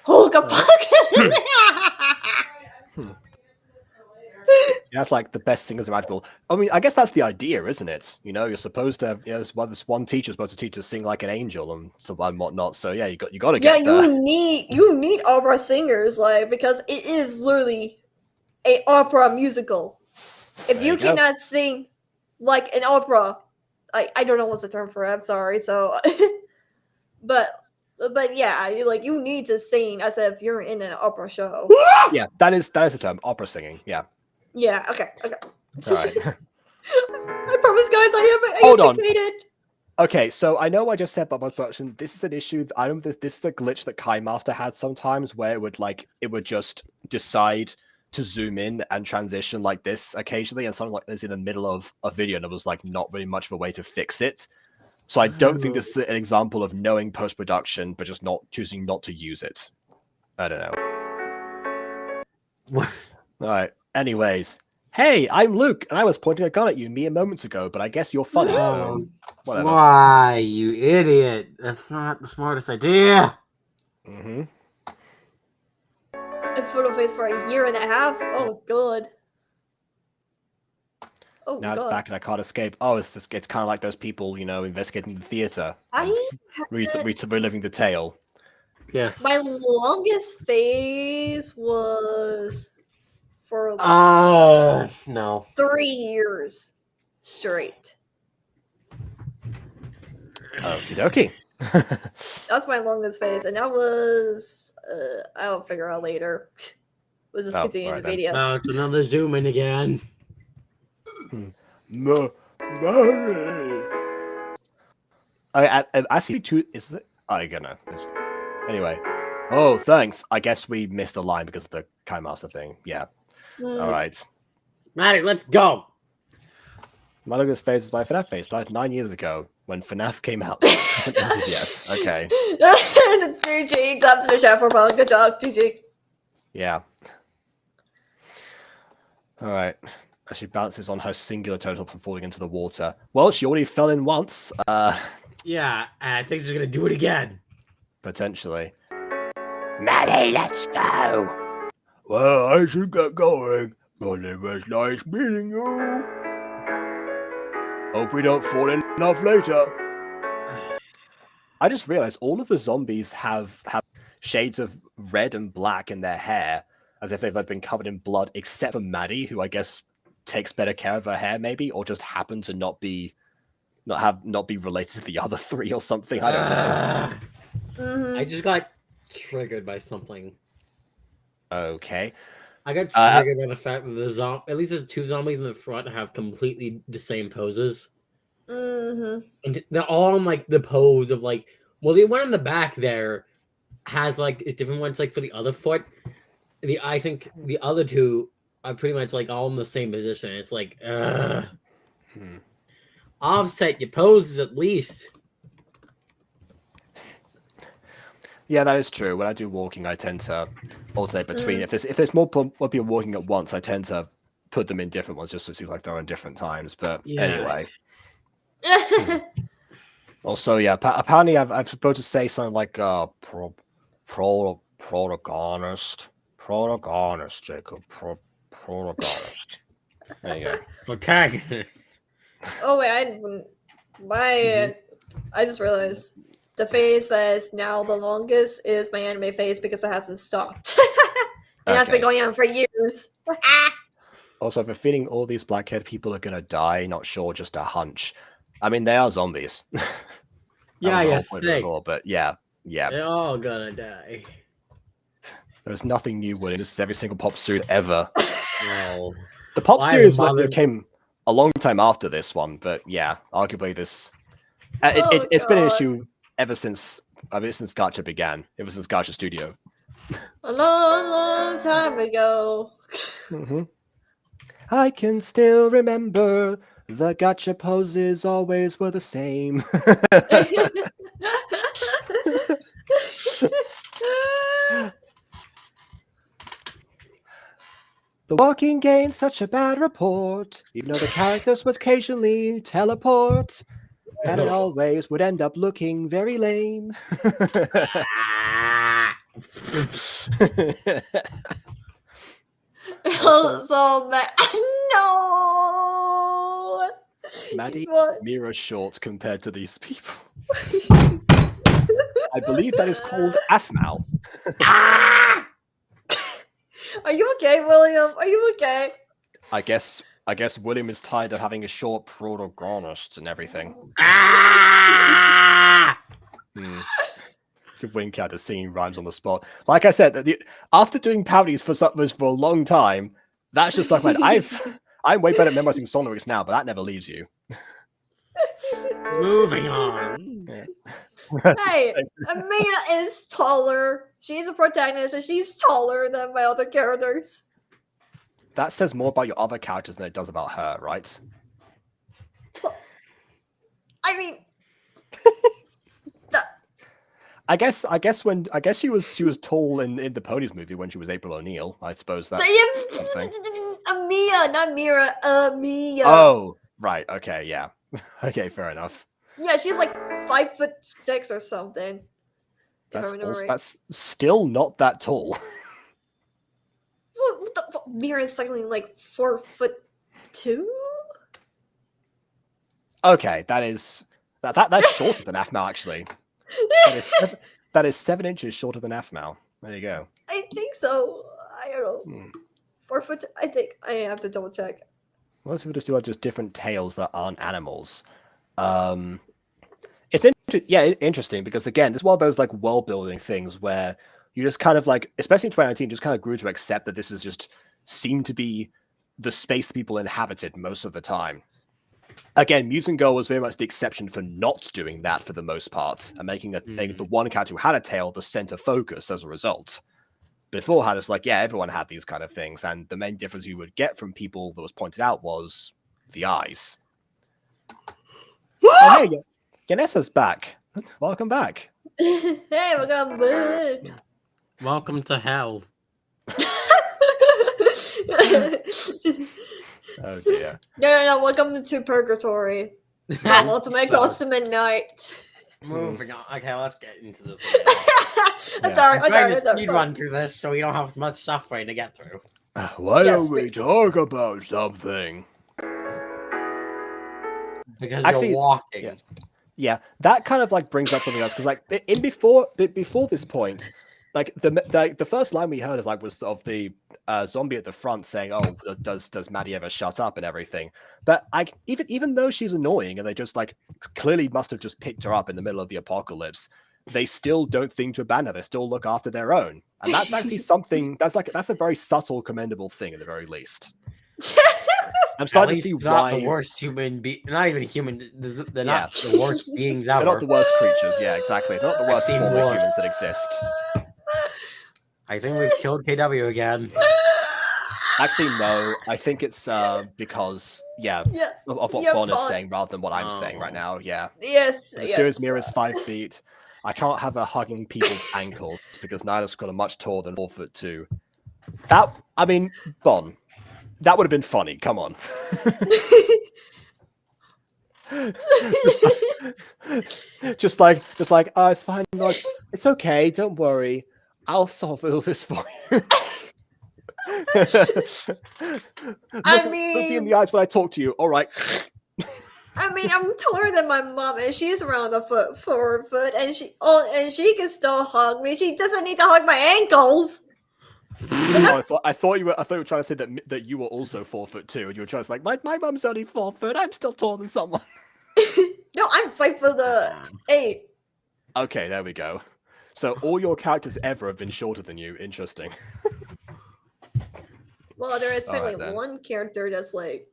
Hulk apocalypse. That's like the best singers imaginable. I mean, I guess that's the idea, isn't it? You know, you're supposed to have, you know, this one teacher's supposed to teach us to sing like an angel and so and whatnot. So yeah, you got to Yeah, get that. you need opera singers, like, because it is literally a opera musical. If you cannot sing like an opera, I don't know what's the term for it. I'm sorry. So, but yeah, you need to sing as if you're in an opera show. Yeah, that is the term, opera singing. Yeah. Yeah. Okay. All right. I promise, guys, I am Hold on. educated. Okay, so I know I just said about post-production. This is an issue. I don't. This is a glitch that Kai Master had sometimes, where it would just decide to zoom in and transition like this occasionally, and something like this in the middle of a video, and it was like not really much of a way to fix it. So I don't think this is an example of knowing post-production, but just not choosing not to use it. I don't know. What? All right. Anyways, hey, I'm Luke, and I was pointing a gun at you mere moments ago, but I guess you're funny, so whatever. Why, you idiot? That's not the smartest idea. Mm-hmm. A photo face for a year and a half. Oh god. Oh Now it's back and I can't escape. Oh, it's kind of like those people, you know, investigating the theater. Reliving the tale. Yes. My longest phase was for no. 3 years straight. Okie dokie. That's my longest phase, and that was I'll figure out later. We'll just continue the video. No, it's another zoom in again. I see two. Is it? I gonna. Anyway. Oh, thanks. I guess we missed a line because of the Kai Master thing. Yeah. All right. Maddie, let's go. My longest phase is my FNAF phase. Started 9 years ago when FNAF came out. Yes. Okay. GG claps in the chat for Paul. Good job, GG. Yeah. All right. As she bounces on her singular total from falling into the water. Well, she already fell in once. Yeah, and I think she's gonna do it again. Potentially. Maddie, let's go. Well, I should get going, but it was nice meeting you. Hope we don't fall in enough later. I just realized all of the zombies have shades of red and black in their hair, as if they've been covered in blood, except for Maddie, who I guess takes better care of her hair, maybe, or just happen to not be related to the other three or something. I don't know. I just got triggered by something. Okay. I got triggered by the fact that at least the two zombies in the front have completely the same poses. And they're all in like the pose of like, well, they went in the back there has like a different ones like for the other foot. I think the other two are pretty much like all in the same position. It's like offset your poses at least. Yeah, that is true. When I do walking, I tend to alternate between. If there's more people walking at once, I tend to put them in different ones just so it seems like they're on different times. But anyway. Also, yeah, apparently I'm supposed to say something like protagonist, Jacob, protagonist. There you go. Protagonist. Oh wait, I just realized the phase says now the longest is my anime phase because it hasn't stopped. It has been going on for years. Also, if I'm feeling all these black-haired people are gonna die, not sure, just a hunch. I mean, they are zombies. Yeah, but yeah. They're all gonna die. There's nothing new, William. This is every single pop suit ever. No. The pop series came a long time after this one, but yeah, arguably this. It's been an issue ever since Gacha began. Ever since Gacha Studio. A long, long time ago. I can still remember the Gacha poses always were the same. The walking gained such a bad report, even though the characters would occasionally teleport, and it always would end up looking very lame. So no. Maddie, mirror short compared to these people. I believe that is called Afmal. Are you okay, William? Are you okay? I guess William is tired of having a short protagonist and everything. Good wink out of singing rhymes on the spot. Like I said, after doing parodies for a long time, that's just like, man, I'm way better at memorizing song lyrics now, but that never leaves you. Moving on. Hey, Amina is taller. She's a protagonist, and she's taller than my other characters. That says more about your other characters than it does about her, right? I mean, I guess she was tall in the Ponies movie when she was April O'Neil. I suppose that's something. Amia, not Mira. Amia. Oh, right. Okay, yeah. Okay, fair enough. Yeah, she's like 5'6" or something. That's still not that tall. What the fuck? Mira is something like 4'2". Okay, that's shorter than Afmal actually. That is 7 inches shorter than Afmal. There you go. I think so. I don't know. 4 foot. I think I have to double check. Most people just do just different tails that aren't animals. It's interesting because again, this is one of those like world building things where you just kind of like, especially in 2019, just kind of grew to accept that this is just seemed to be the space that people inhabited most of the time. Again, Mutant Girl was very much the exception for not doing that for the most part, and making the one character who had a tail the center focus as a result. Beforehand, it's like, yeah, everyone had these kind of things, and the main difference you would get from people that was pointed out was the eyes. Oh, hey, Ganessa's back. Welcome back. Hey, welcome back. Welcome to hell. Oh dear. No, welcome to purgatory. Ultimate Custom Midnight. Moving on. Okay, let's get into this. I'm sorry. I'm trying to speed run through this so we don't have as much suffering to get through. Why don't we talk about something? Because you're walking. Yeah, that kind of like brings up something else because like before this point, like the first line we heard was of the zombie at the front saying, "Oh, does Maddie ever shut up?" and everything. But even though she's annoying and they just like clearly must have just picked her up in the middle of the apocalypse, they still don't think to abandon her. They still look after their own, and that's actually something that's a very subtle, commendable thing at the very least. I'm At starting to least see they're not why the worst human not even human. They're Yeah. not the worst beings they're ever. not the worst creatures. Yeah, exactly. They're not the I've worst seen form of worse. humans that exist. I think we've killed KW again. Actually, no. I think it's because Yeah. of what Yeah, Bon is Bon. saying rather than what I'm saying right Oh. now. Yeah. Yes. The Yes. series mirror is 5 feet. I can't have her hugging people's ankles because Nyla's got a much taller than 4'2". That I mean, Bon, that would have been funny. Come on. just like, oh, it's fine, Lodge. It's okay. Don't worry. I'll solve all this for you. Look me in the eyes when I talk to you. All right. I mean, I'm taller than my mom, and she's around 4 foot, and she can still hug me. She doesn't need to hug my ankles. Oh, I thought you were trying to say that you were also 4'2", and you were trying to say, like, my mum's only 4 foot. I'm still taller than someone. No, I'm 5'8". Okay, there we go. So all your characters ever have been shorter than you. Interesting. Well, there is All right, certainly then. one character that's like.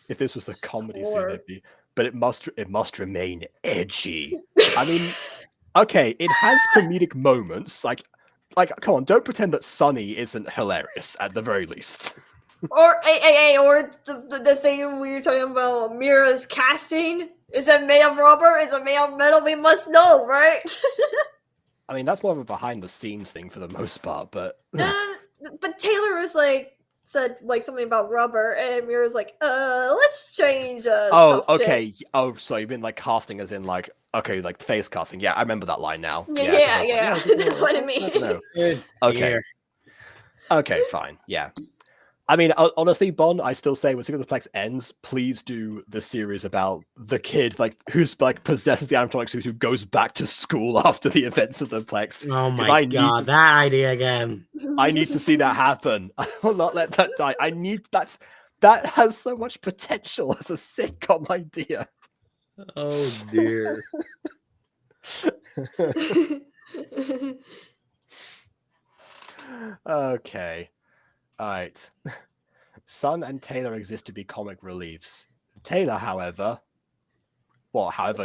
If this was a comedy scene, taller. it'd be. But it must remain edgy. I mean, okay, it has comedic moments. Like, come on, don't pretend that Sunny isn't hilarious at the very least. Or the thing we were talking about, Mira's casting. Is it made of rubber? Is it made of metal? We must know, right? I mean, that's more of a behind the scenes thing for the most part, but But Taylor was like said like something about rubber, and Mira's like, let's change. oh, subject. okay. Oh, so you've been like casting as in like okay, like face casting. Yeah, I remember that line now. Yeah. That's what I mean. No. Good Okay. dear. Okay, fine. Yeah. I mean, honestly, Bon, I still say when Secret of the Plex ends, please do the series about the kid, like who's like possesses the animatronic suit, who goes back to school after the events of the Plex. Oh 'Cause my god, that idea again. I need to see that happen. I will not let that die. That has so much potential as a sitcom idea. Oh dear. Okay. Alright. Sun and Taylor exist to be comic reliefs. Taylor, however,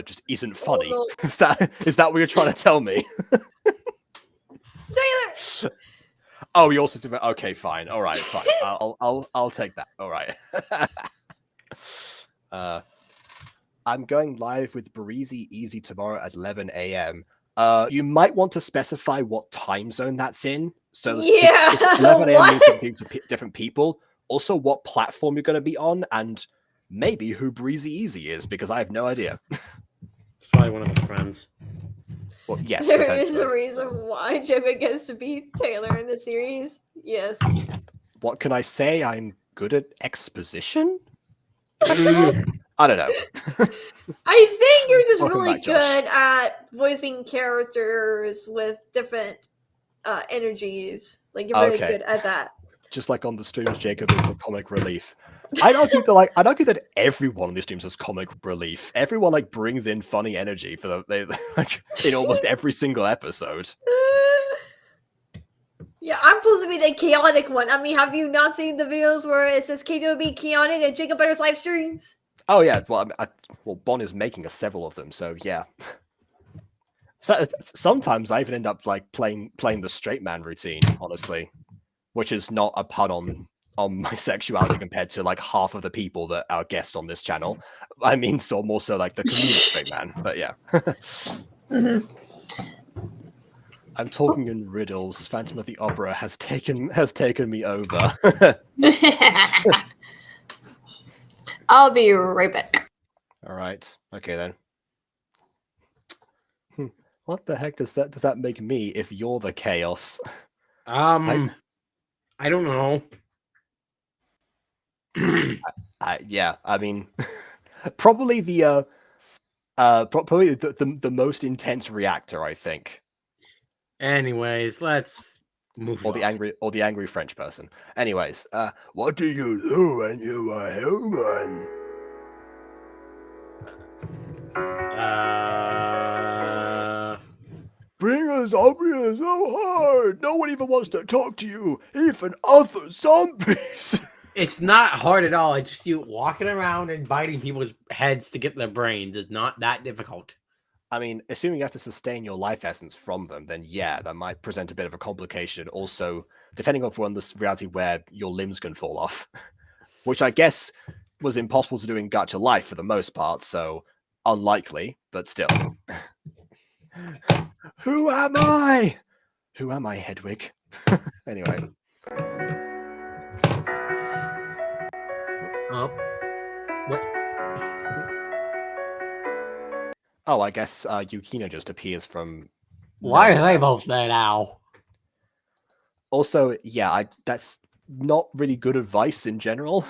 just isn't funny. no. Is that what you're trying to tell me? Taylor. Oh, you also do that. Okay, fine. All right, fine. I'll take that. All right. I'm going live with Breezy Easy tomorrow at 11 a.m. You might want to specify what time zone that's in. So it's 11 a.m. means different people. Also, what platform you're going to be on, and maybe who Breezy Easy is, because I have no idea. It's probably one of his friends. Well, yes. There is a reason why Jacob gets to be Taylor in the series. Yes. What can I say? I'm good at exposition? I don't know. I think you're just Welcome really back, Josh. good at voicing characters with different energies. Like you're really Okay. good at that. Just like on the streams, Jacob is the comic relief. I'd argue that everyone on the streams is comic relief. Everyone like brings in funny energy for like in almost every single episode. Yeah, I'm supposed to be the chaotic one. I mean, have you not seen the videos where it says Kato be chaotic and Jacob Better's live streams? Oh yeah, well, Bon is making several of them, so yeah. So sometimes I even end up like playing the straight man routine, honestly, which is not a pun on my sexuality compared to like half of the people that are guests on this channel. I mean, so more so like the comedic straight man, but yeah. I'm talking in riddles. Phantom of the Opera has taken me over. I'll be right back. All right. Okay then. What the heck does that make me if you're the chaos? I don't know. Yeah, I mean, probably the most intense reactor, I think. Anyways, let's move Or on. the angry French person. Anyways, what do you do when you are human? Being a zombie is so hard. No one even wants to talk to you, even other zombies. It's not hard at all. It's just you walking around and biting people's heads to get their brains. It's not that difficult. I mean, assuming you have to sustain your life essence from them, then yeah, that might present a bit of a complication. Also, depending on the reality where your limbs can fall off, which I guess was impossible to do in Gacha Life for the most part, so unlikely, but still. Who am I? Who am I, Hedwig? Anyway. Oh, what? Oh, I guess Yukino just appears from. Why are nowhere. they both there now? Also, yeah, that's not really good advice in general.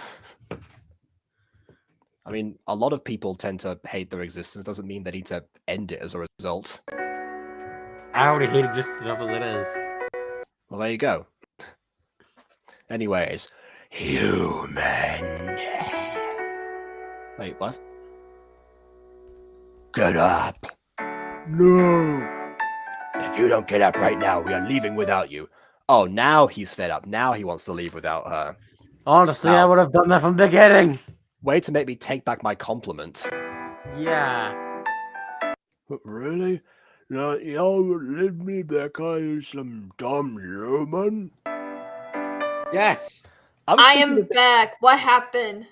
I mean, a lot of people tend to hate their existence. Doesn't mean they need to end it as a result. I already hate existence enough as it is. Well, there you go. Anyways, human. Wait, what? Get up. No. If you don't get up right now, we are leaving without you. Oh, now he's fed up. Now he wants to leave without her. Honestly, Ow. I would have done that from the beginning. Way to make me take back my compliment. Yeah. Really? Now y'all leave me back on some dumb human? Yes. I am back. What happened?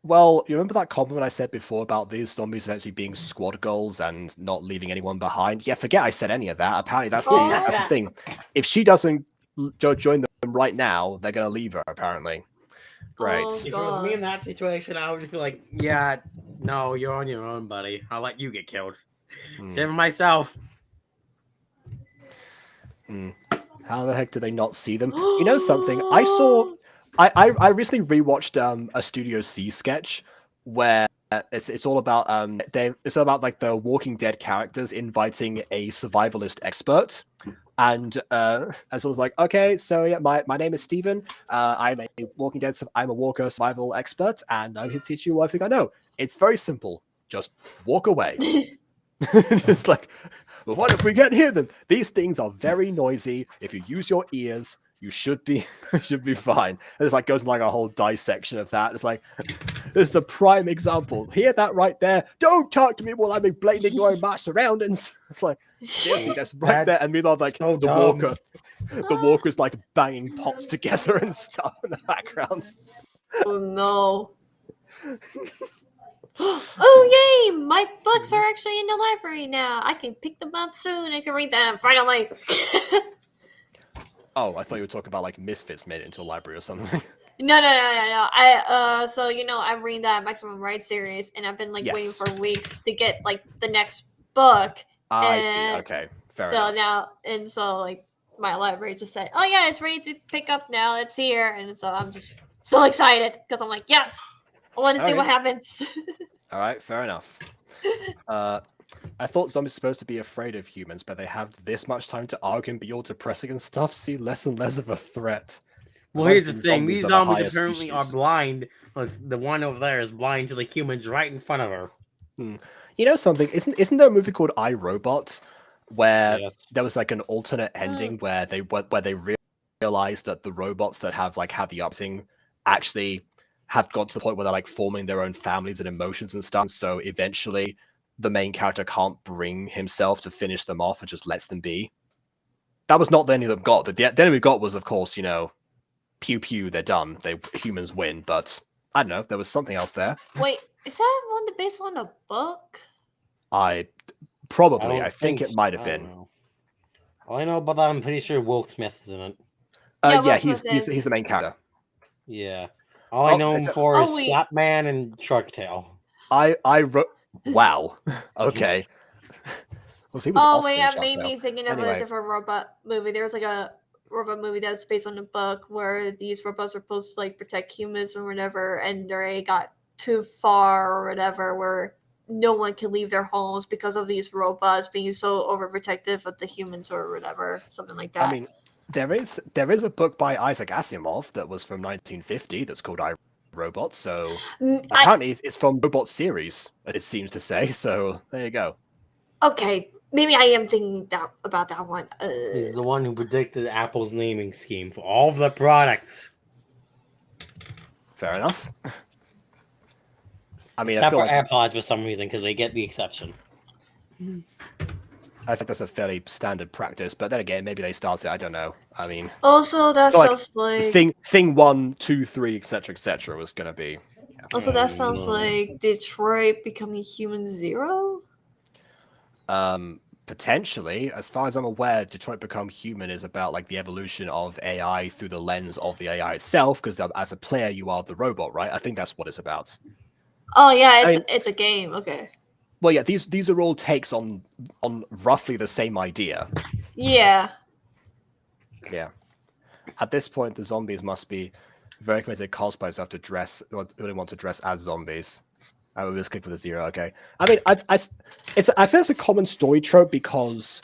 Well, you remember that compliment I said before about these zombies essentially being squad goals and not leaving anyone behind? Yeah, forget I said any of that. Apparently, that's the thing. If she doesn't join them right now, they're going to leave her, apparently. Great. Oh, If it was me in that situation, I would just be like, yeah, no, you're on your own, buddy. I'll let you get killed. Save myself. How the heck do they not see them? You know something? I recently rewatched a Studio C sketch where it's all about it's all about like the Walking Dead characters inviting a survivalist expert. And someone's like, okay, so yeah, my name is Steven. I'm a I'm a Walker survival expert, and I'm here to teach you everything I know. It's very simple. Just walk away. Just like, well, what if we get here then? These things are very noisy. If you use your ears, you should be fine. And it's like goes in like a whole dissection of that. It's like this is the prime example. Hear that right there? Don't talk to me while I'm blatantly ignoring my surroundings. It's like seriously, that's right there. And meanwhile, like so the dumb. walker's like banging pots together and stuff in the background. Oh no. Oh yay! My books are actually in the library now. I can pick them up soon. I can read them finally. Oh, I thought you were talking about like Misfits made it into a library or something. No. I so I'm reading that Maximum Ride series, and I've been like waiting Yes. for weeks to get like the next book. I see. Okay, fair so enough. so like my library just said, "Oh yeah, it's ready to pick up now. It's here," and so I'm just so excited because I'm like, "Yes, I want to see Okay. what happens." All right, fair enough. I thought zombies were supposed to be afraid of humans, but they have this much time to argue and be all depressing and stuff. See less and less of a threat. Well, here's the thing. These are the zombies higher apparently are species. blind. Well, the one over there is blind to the humans right in front of her. You know something? Isn't there a movie called I, Robot where Yes. there was like an alternate ending where they realized that the robots that have the upsing actually have got to the point where they're like forming their own families and emotions and stuff. So eventually the main character can't bring himself to finish them off and just lets them be. That was not the ending that got. The ending we got was, of course, pew pew, they're done. Humans win, but I don't know. There was something else there. Wait, is that one based on a book? I think it might have been. All I know about that, I'm pretty sure Will Smith is in it. Yeah, he's the main character. Yeah. All I know him for is Slapman and Shark Tale. I wrote. Wow. Okay. Well, wait, that made me thinking of a different robot movie. There was like a robot movie that's based on a book where these robots were supposed to like protect humans or whatever, and they got too far or whatever, where no one can leave their homes because of these robots being so overprotective of the humans or whatever, something like that. I mean, there is a book by Isaac Asimov that was from 1950 that's called I, Robot. So apparently it's from Robot series, it seems to say. So there you go. Okay, maybe I am thinking about that one. He's the one who predicted Apple's naming scheme for all of the products. Fair enough. I mean, I Except feel for like AirPods for some reason, because they get the exception. I think that's a fairly standard practice, but then again, maybe they started. I don't know. I mean, Also, that So, like, sounds like. thing 1, 2, 3, etc., was gonna be. Also, that sounds no. like Detroit becoming Human Zero. Potentially, as far as I'm aware, Detroit Become Human is about like the evolution of AI through the lens of the AI itself, because as a player, you are the robot, right? I think that's what it's about. Oh yeah, I mean- it's a game. Okay. Well, yeah, these are all takes on roughly the same idea. Yeah. Yeah. At this point, the zombies must be very committed cosplayers who have to dress, or really want to dress as zombies. I will just click with a 0. Okay. I mean, I feel it's a common story trope because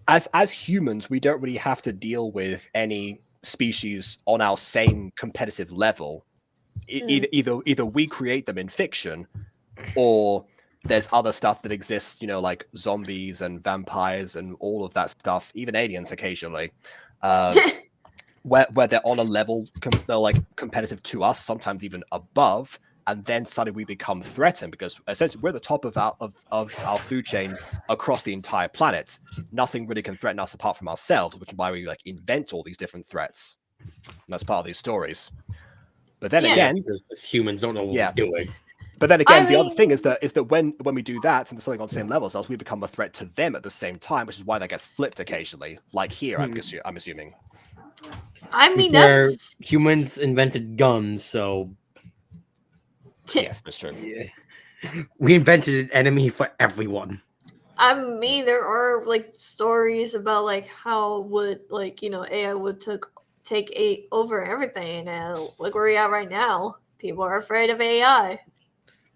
as humans, we don't really have to deal with any species on our same competitive level. Either we create them in fiction, or there's other stuff that exists, like zombies and vampires and all of that stuff, even aliens occasionally, where they're on a level they're like competitive to us, sometimes even above, and then suddenly we become threatened because essentially we're the top of our food chain across the entire planet. Nothing really can threaten us apart from ourselves, which is why we like invent all these different threats. And that's part of these stories. But then Yeah. again, Because humans don't know what Yeah. we're doing. But then again, the other mean- thing is that when we do that and something on the same level as us, we become a threat to them at the same time, which is why that gets flipped occasionally. Like here, I'm assuming. I mean, Where that's humans invented guns, so Yes, that's true. we invented an enemy for everyone. I mean, there are like stories about like how would AI would take over everything, and look where we are right now. People are afraid of AI.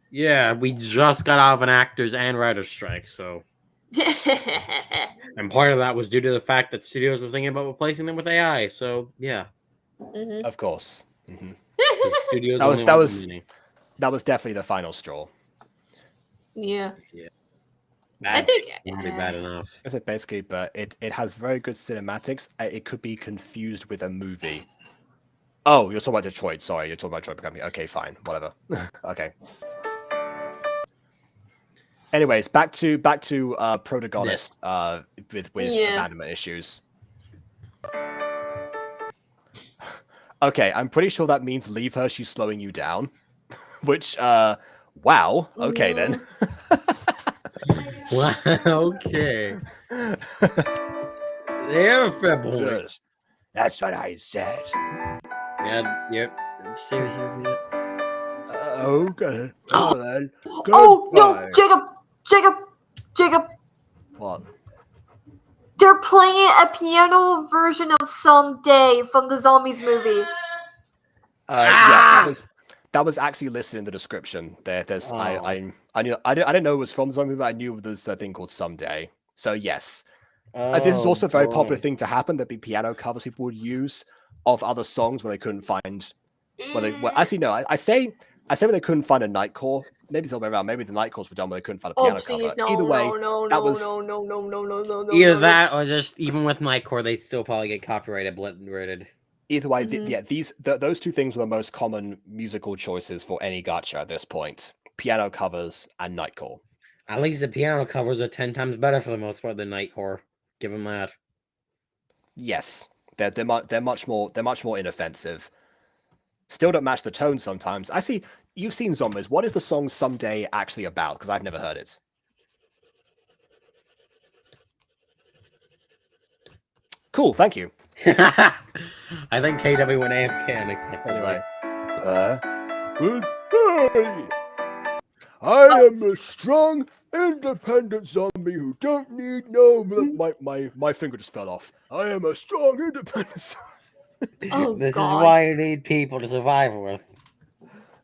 Yeah, we just got out of an actors and writers strike, so and part of that was due to the fact that studios were thinking about replacing them with AI. So yeah, Mhm. Of course. Hmm. 'cause studios That was- only that want was- the money. That was definitely the final straw. Yeah, Bad, I think. wouldn't be bad enough. Is it basically? But it has very good cinematics. It could be confused with a movie. Oh, you're talking about Detroit. Sorry, you're talking about Detroit Becoming. Okay, fine, whatever. Okay. Anyways, back to protagonist with Yeah. abandonment issues. Okay, I'm pretty sure that means leave her. She's slowing you down. Which, wow. Okay then. Wow, okay. They have a fair point. Yes, that's what I said. Yeah, yep. Seriously, Okay. Well then. Oh no, Goodbye. Jacob! What? They're playing a piano version of "Someday" from the Zombies movie. Yeah, that was actually listed in the description. There's I didn't know it was from the zombie, but I knew there's a thing called Someday. So yes, this is also a very popular thing to happen. There'd be piano covers people would use of other songs when they couldn't find. Actually no, I say when they couldn't find a nightcore. Maybe it's the other way around. Maybe the nightcores were done when they couldn't find a Oh piano please, cover. no, Either way, no, that was no. Either no. that or just even with Nightcore, they still probably get copyrighted obliterated. either way. Mhm. Those two things were the most common musical choices for any gacha at this point: piano covers and nightcore. At least the piano covers are 10 times better for the most part than Nightcore. Give them that. Yes, they're much more inoffensive. Still don't match the tone sometimes. I see you've seen Zombies. What is the song "Someday" actually about? Because I've never heard it. Cool, thank you. I think KW went AFK unexpectedly. Anyway, goodbye. I am a strong, independent zombie who don't need no. My finger just fell off. I am a strong, independent zombie. Oh This God. is why you need people to survive with.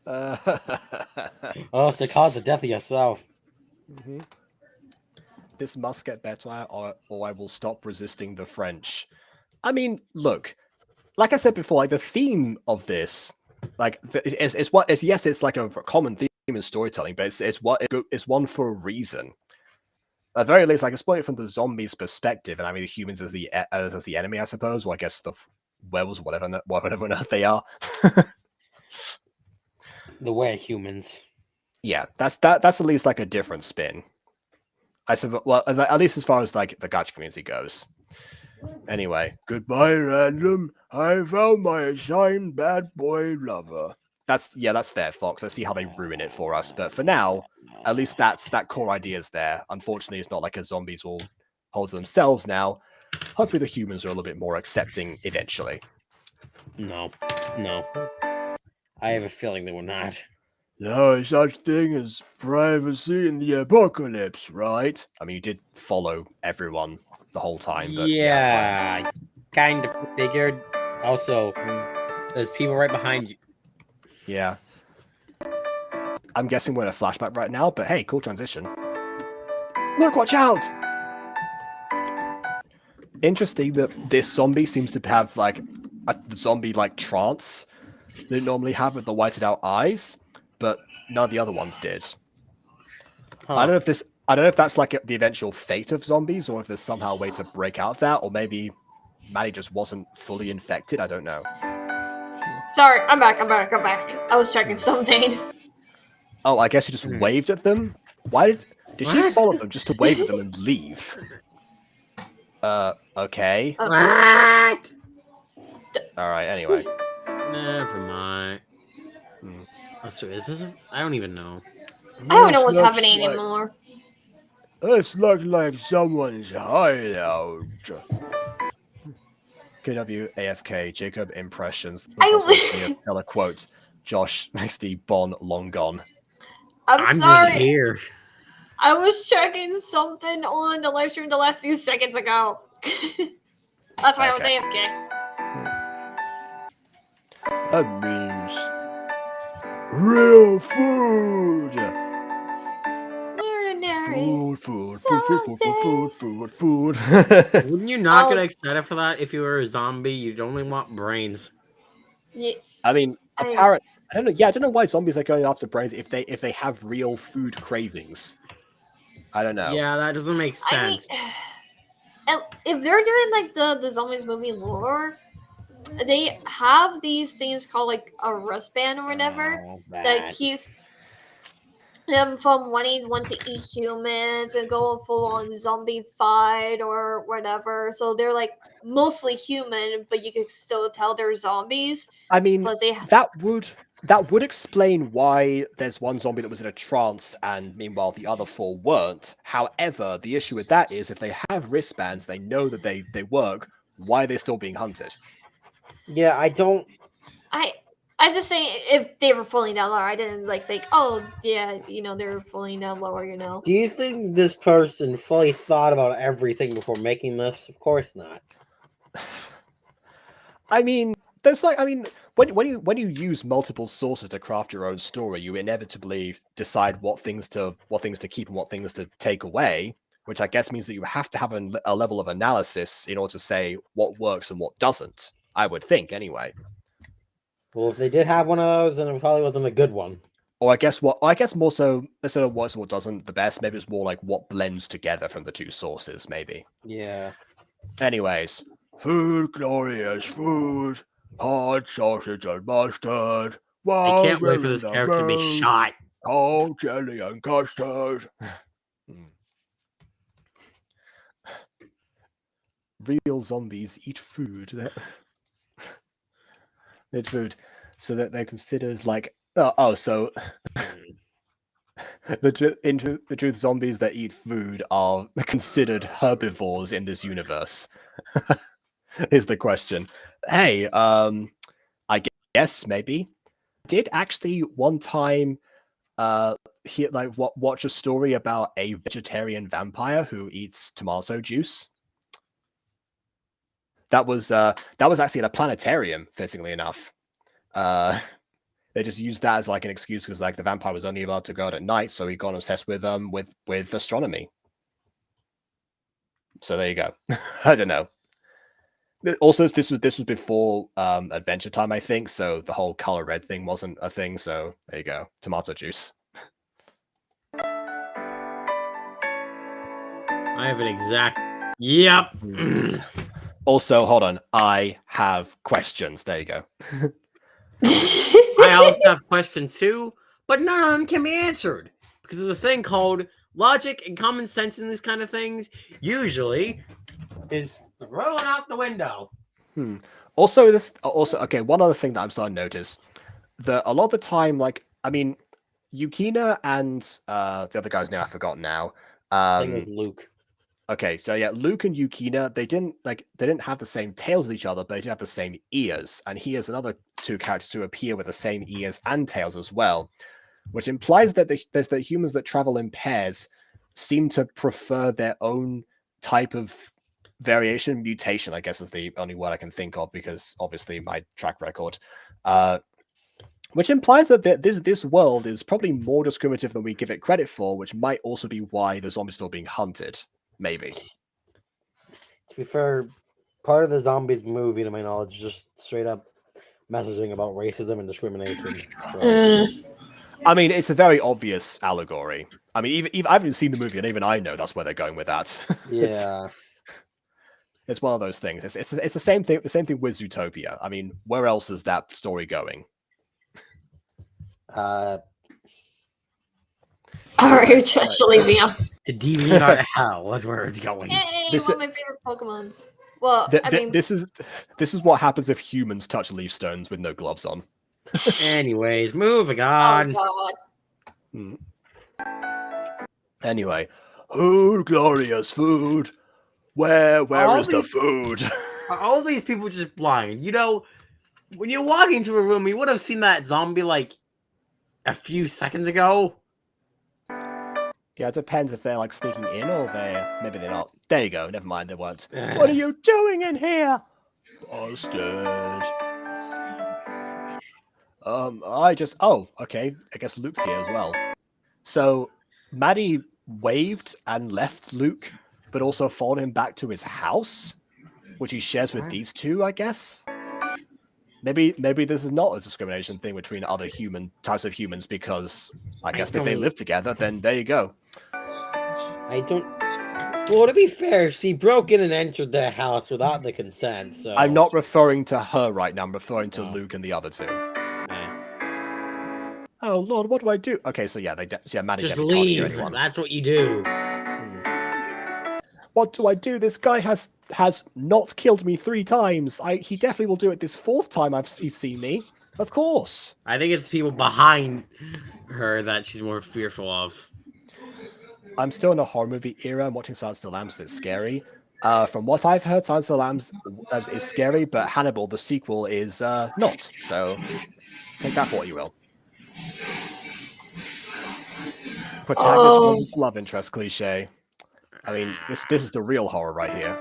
Oh, it's the cause the death of yourself. This must get better, or I will stop resisting the French. I mean, look, like I said before, like the theme of this, like it's like a common theme in storytelling, but it's one for a reason. At the very least, like it's put it from the zombies' perspective, and I mean the humans as the enemy, I suppose, or I guess the werewolves, whatever on earth they are. way humans. Yeah, that's at least like a different spin. I suppose. Well, at least as far as like the Gacha community goes. Anyway, goodbye, random. I found my assigned bad boy lover. That's fair, Fox. I see how they ruin it for us, but for now, at least that core idea is there. Unfortunately, it's not like a zombies will hold to themselves now. Hopefully, the humans are a little bit more accepting eventually. No. I have a feeling they will not. No such thing as privacy in the apocalypse, right? I mean, you did follow everyone the whole time, but Yeah, kind of figured. Also, there's people right behind you. yeah. I'm guessing we're in a flashback right now, but hey, cool transition. Look, watch out! Interesting that this zombie seems to have like a zombie like trance they normally have with the whited out eyes, but none of the other ones did. Huh. I don't know if that's like the eventual fate of zombies, or if there's somehow a way to break out of that, or maybe Maddie just wasn't fully infected. I don't know. Sorry, I'm back. I was checking something. Oh, I guess you just waved at them. Why did she What? follow them just to wave at them and leave? Okay. What? All right. Anyway. Never mind. Oh, so is this I don't even know. I don't know what's happening anymore. This looks like someone's hideout. KW AFK Jacob impressions. Tell quote. Josh XD Bon long gone. I'm sorry. just here. I was checking something on the live stream the last few seconds ago. That's why I was AFK. That means real food. Ordinary. Food. Wouldn't you not get excited for that if you were a zombie? You'd only want brains. Yeah, I mean, I don't know. Yeah, I don't know why zombies are going after brains if they have real food cravings. I don't know. Yeah, that doesn't make sense. I mean, if they're doing like the zombies movie lore, they have these things called like a wristband or whatever that keeps them from wanting to eat humans and go full on zombie fight or whatever. So they're like mostly human, but you can still tell they're zombies. I mean, Plus they that would explain why there's one zombie that was in a trance and meanwhile the other four weren't. However, the issue with that is if they have wristbands, they know that they work. Why are they still being hunted? Yeah, I just say if they were fully down lower, I didn't like think, oh yeah, they're fully down lower, Do you think this person fully thought about everything before making this? Of course not. I mean, when you use multiple sources to craft your own story, you inevitably decide what things to keep and what things to take away, which I guess means that you have to have a level of analysis in order to say what works and what doesn't. I would think, anyway. Well, if they did have one of those, then it probably wasn't a good one. Or I guess more so instead of what doesn't the best, maybe it's more like what blends together from the two sources, maybe. Yeah. Anyways, food, glorious food, hot sausage and mustard. I can't wait for this character to be shot. Oh, jelly and custard. Real zombies eat food. They eat food, so that they're considered like so. The truth, zombies that eat food are considered herbivores in this universe. Is the question. Hey, I guess maybe. I did actually one time watch a story about a vegetarian vampire who eats tomato juice. That was actually at a planetarium, fittingly enough. They just used that as like an excuse because like the vampire was only allowed to go out at night, so he got obsessed with astronomy. So there you go. I don't know. Also, this was before Adventure Time, I think. So the whole color red thing wasn't a thing. So there you go, tomato juice. I have an exact. Yep. Also, hold on. I have questions. There you go. I also have questions too. but none of them can be answered because there's a thing called logic and common sense in these kind of things. Usually, is thrown out the window. Also, okay. One other thing that I'm starting to notice that a lot of the time, like, I mean, Yukina and the other guy's name I forgot now. I think it was Luke. Okay, so yeah, Luke and Yukina, they didn't have the same tails as each other, but they did have the same ears. And he has another two characters who appear with the same ears and tails as well, which implies that there's the humans that travel in pairs seem to prefer their own type of mutation, I guess is the only word I can think of, because obviously my track record. Which implies that this world is probably more discriminative than we give it credit for, which might also be why the zombies still being hunted. Maybe. To be fair, part of the Zombies movie, to my knowledge, is just straight up messaging about racism and discrimination. So. I mean, it's a very obvious allegory. I mean, even I haven't seen the movie, and even I know that's where they're going with that. Yeah. It's one of those things. It's the same thing. The same thing with Zootopia. I mean, where else is that story going? Alright, just leave me out. To deviant hell is where it's going. Hey, one of my favorite Pokemons. Well, I mean, this is what happens if humans touch leaf stones with no gloves on. Anyways, moving on. oh god. Anyway, oh glorious food! Where is the food? All these people just blind. You know, when you walk into a room, you would have seen that zombie like a few seconds ago. Yeah, it depends if they're like sneaking in or maybe they're not. There you go. Never mind, they weren't. What are you doing in here, bastard? Oh, okay. I guess Luke's here as well. So Maddie waved and left Luke, but also followed him back to his house, which he shares with these two, I guess. Maybe this is not a discrimination thing between other types of humans, because I guess if they live together, then there you go. Well, to be fair, she broke in and entered their house without the consent, so... I'm not referring to her right now, I'm referring to Luke and the other two. Oh, Lord, what do I do? Okay, so yeah, Maddie just definitely can't hear leave. anyone. That's what you do. What do I do? This guy has not killed me 3 times. He definitely will do it this 4th time he's seen me. Of course. I think it's people behind her that she's more fearful of. I'm still in a horror movie era. I'm watching Silence of the Lambs. It's scary. From what I've heard, Silence of the Lambs is scary, but Hannibal, the sequel, is not. So take that for what you will. Protagonist love interest cliche. I mean, this is the real horror right here.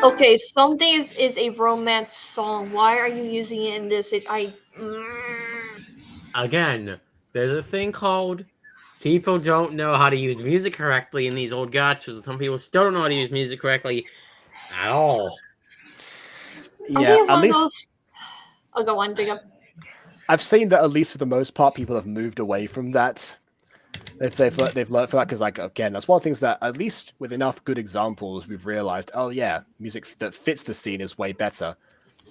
Okay, Some Days is a romance song. Why are you using it in this? Again, there's a thing called people don't know how to use music correctly in these old gachas. Some people still don't know how to use music correctly at all. Yeah, at least... those... I'll go on, Jacob. I've seen that at least for the most part, people have moved away from that. They've learned for that, because, like, again, that's one of the things that, at least with enough good examples, we've realized, oh yeah, music that fits the scene is way better.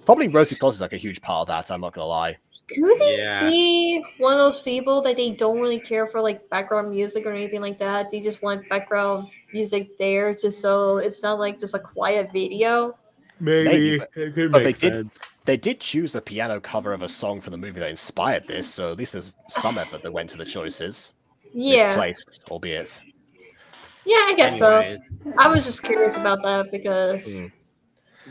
Probably Rosie Close is like a huge part of that, I'm not gonna lie. Could they be one of those people that they don't really care for like background music or anything like that? They just want background music there just so it's not like just a quiet video? Maybe. It could make sense. They did choose a piano cover of a song from the movie that inspired this, so at least there's some effort that went to the choices. Yeah. Misplaced, albeit. Yeah, I guess so. I was just curious about that because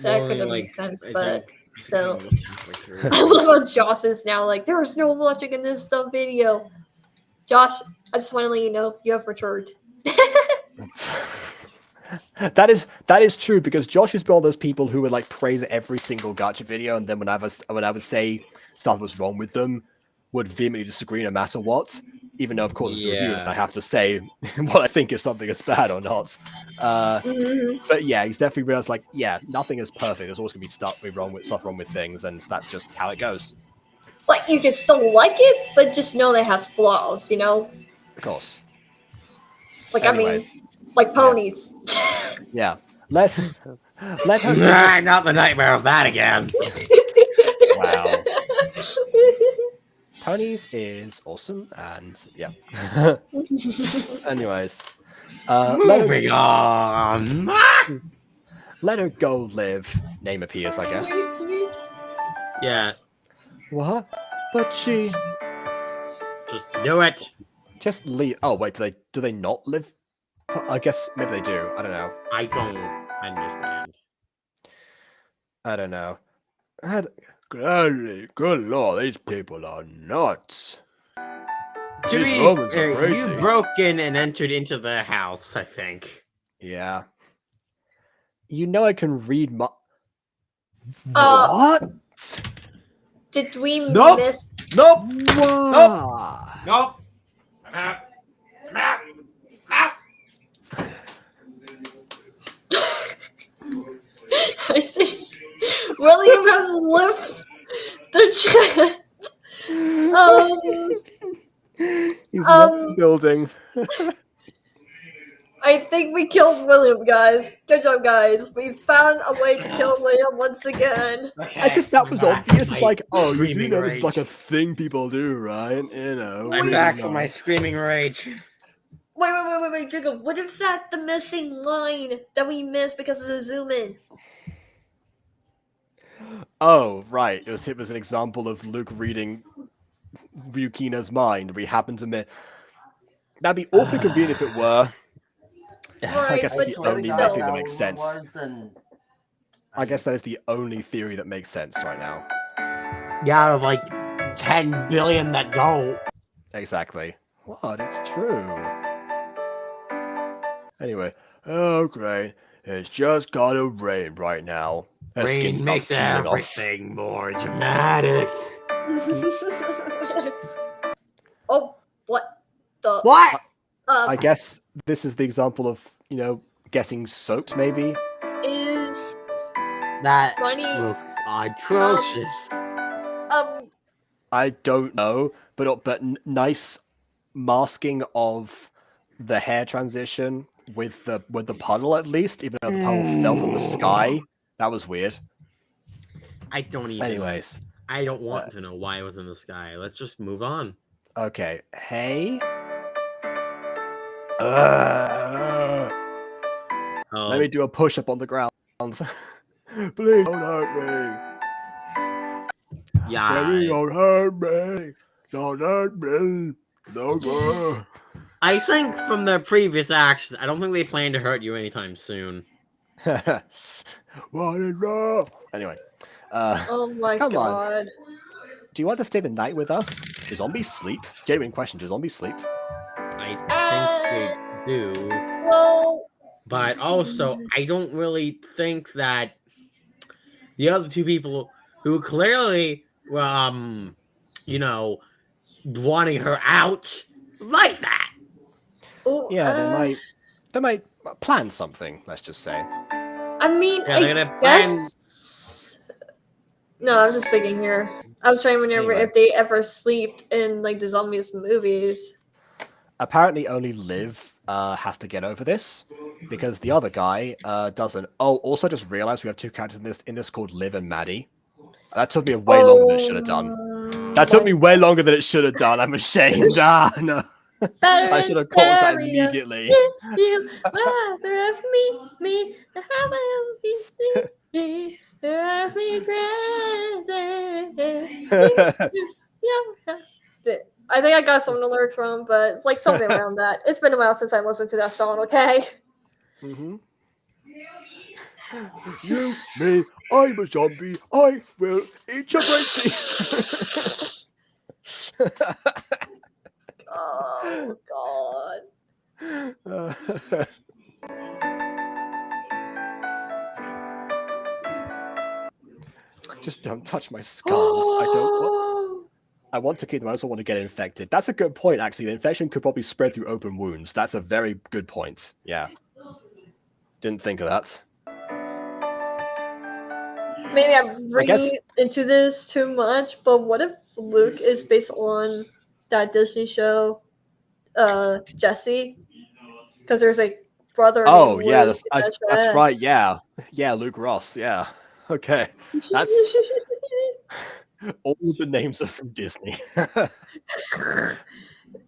that could have made sense, but still. I love how Josh is now like, there was no logic in this dumb video. Josh, I just want to let you know you have returned. That is true, because Josh is one of those people who would like praise every single gacha video, and then when I would say stuff was wrong with them, would vehemently disagree no matter what, even though of course it's a review and I have to say what I think if something is bad or not. But yeah, he's definitely realized like, yeah, nothing is perfect. There's always gonna be stuff wrong with things, and that's just how it goes. Like, you can still like it, but just know that it has flaws, you know? Of course. Like, anyways, I mean, like ponies. Yeah. Let her... Not the nightmare of that again. Wow. Ponies is awesome, and yeah. Anyways, Moving on. let her go live. Name appears, I guess. Yeah, What? But she just do it. just leave. Oh wait, do they not live? I guess maybe they do. I don't know. I don't understand. I don't know. Good lord, these people are nuts. To These be Romans are fair, crazy. you broke in and entered into their house, I think. Yeah. You know I can read my. Uh, What? Did we Nope. miss? Nope. What? Nope. I'm out. I'm out. I'm out. I think William has left the chat. He's left the Um, building. I think we killed William, guys. Good job, guys. We found a way to kill William once again. Okay, As if that I'm was back obvious. from It's my like, oh, you do screaming know this is like a rage. thing people do, right? You know. I'm Wait. back from my screaming rage. Wait, Jacob. What if that's the missing line that we missed because of the zoom in? Oh, right. It was an example of Luke reading Ryukina's mind. We happen to miss. That'd be awfully convenient if it were. I Right, guess but the but only still. thing that makes sense. I guess that is the only theory that makes sense right now. Yeah, out of like 10 billion that don't. Exactly. What? It's true. Anyway, oh great. It's just gotta rain right now. Her skin Rain starts makes peeling off. everything more dramatic. Oh, what the? What? I guess this is the example of, getting soaked, maybe? Is That Ronnie looks atrocious. I don't know, but nice masking of the hair transition with the puddle at least, even though the puddle fell from the sky. That was weird. I don't even. Anyways, I don't want to know why it was in the sky. Let's just move on. okay. Hey. Let me do a push-up on the ground. Please don't hurt me. Yeah. Please don't hurt me. Don't hurt me. No. I think from their previous actions, I don't think they plan to hurt you anytime soon. What is wrong? Anyway. Oh my come god. on. Do you want to stay the night with us? Do zombies sleep? Genuine question. Do zombies sleep? I think they do. Well, But also, I don't really think that the other two people who clearly, wanting her out like that. Yeah, they might plan something. Let's just say. I mean, Yeah, they're I gonna guess. No, I was just thinking here. I was trying to remember Anyway. if they ever slept in like the zombies movies. Apparently, only Liv has to get over this because the other guy doesn't. Oh, also just realized we have two characters in this called Liv and Maddie. That took me way longer than it should have done. That took me way longer than it should have done. I'm ashamed. No. I should have caught that immediately. You rather of me, how will you see? Drives me crazy. I think I got some of the lyrics wrong, but it's like something around that. It's been a while since I listened to that song, okay? Mm-hmm. You, me, I'm a zombie. I will eat your brains. Oh, God. Just don't touch my scars. I want to keep them. I also want to get infected. That's a good point, actually. The infection could probably spread through open wounds. That's a very good point. Yeah. Didn't think of that. Maybe I'm reading into this too much, but what if Luke is based on that Disney show, Jesse? Because there's a brother named yeah, Luke in that that's show. right. Yeah, Luke Ross. Yeah. Okay, that's All the names are from Disney.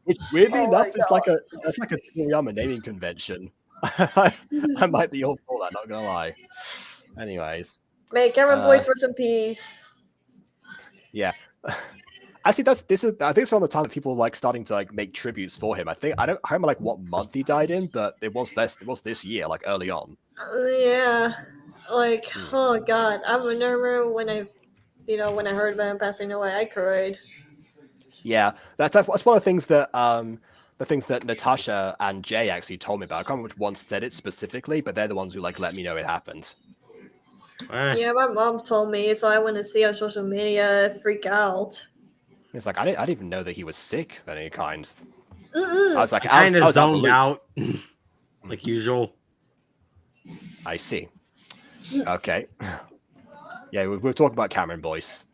Which, weirdly Oh my enough, is that's like a Toriyama naming convention. I might be all for that, not gonna lie. Anyways, May Cameron Boyce rest in peace. yeah. Actually, I think it's around the time that people like starting to like make tributes for him. I don't remember like what month he died in, but it was this year, like early on. Yeah, like oh god, I remember when I heard about him passing away, I cried. Yeah, that's one of the things that Natasha and Jay actually told me about. I can't remember which one said it specifically, but they're the ones who like let me know it happened. Yeah, my mom told me, so I went to see on social media, freak out. It's like I didn't even know that he was sick of any kind. Mm-mm. I was like, I kind of out the zoned loop. out, like usual. I see. Okay. Yeah, we're talking about Cameron Boyce.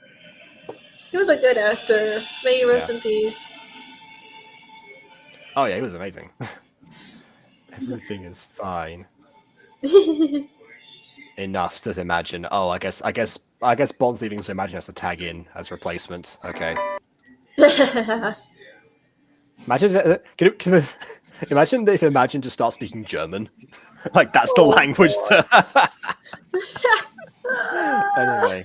He was a good actor. May he rest Yeah. in peace. Oh yeah, he was amazing. Everything is fine. Enough, says Imagine. Oh, I guess Bond's leaving, so Imagine has to tag in as replacement. Okay. Imagine, imagine if Imagine just starts speaking German. Like that's the language. Anyway.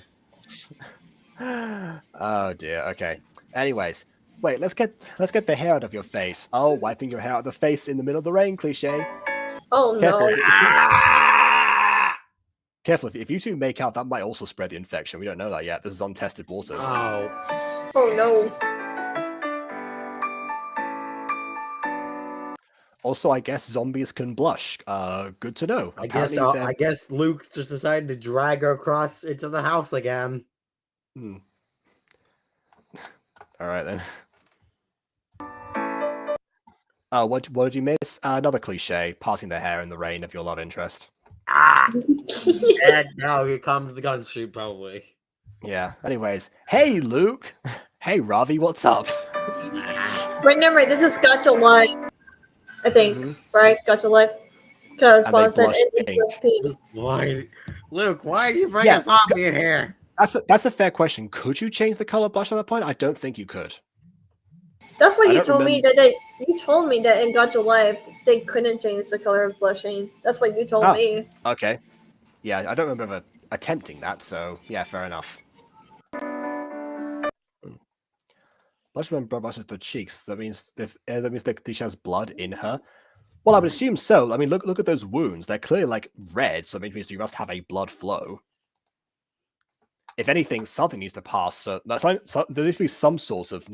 Oh dear. Okay. Anyways, wait. Let's get the hair out of your face. Oh, wiping your hair out of the face in the middle of the rain. Cliche. Oh Careful. no. Careful. If you two make out, that might also spread the infection. We don't know that yet. This is untested waters. Oh. Oh no. Also, I guess zombies can blush. Good to know. I Apparently, guess Luke just decided to drag her across into the house again. All right then. What did you miss? Another cliche: parting the hair in the rain of your love interest. And now here comes the gun shoot, probably. Yeah. Anyways, hey Luke. Hey Ravi, what's up? Remember, this is Gacha Live. I think, right? Gacha Life. Because Spawn said it pink. Why, Luke? Why did you bring a zombie in here? That's a fair question. Could you change the color blush at that point? I don't think you could. That's what you told me that you told me that in Gacha Life they couldn't change the color of blushing. That's what you told me. Okay. Yeah, I don't remember ever attempting that, so yeah, fair enough. Blush when blood rushes the cheeks. That means that she has blood in her. Well, I would assume so. I mean, look at those wounds. They're clearly like red, so it means you must have a blood flow. If anything, something needs to pass. So there needs to be some sort of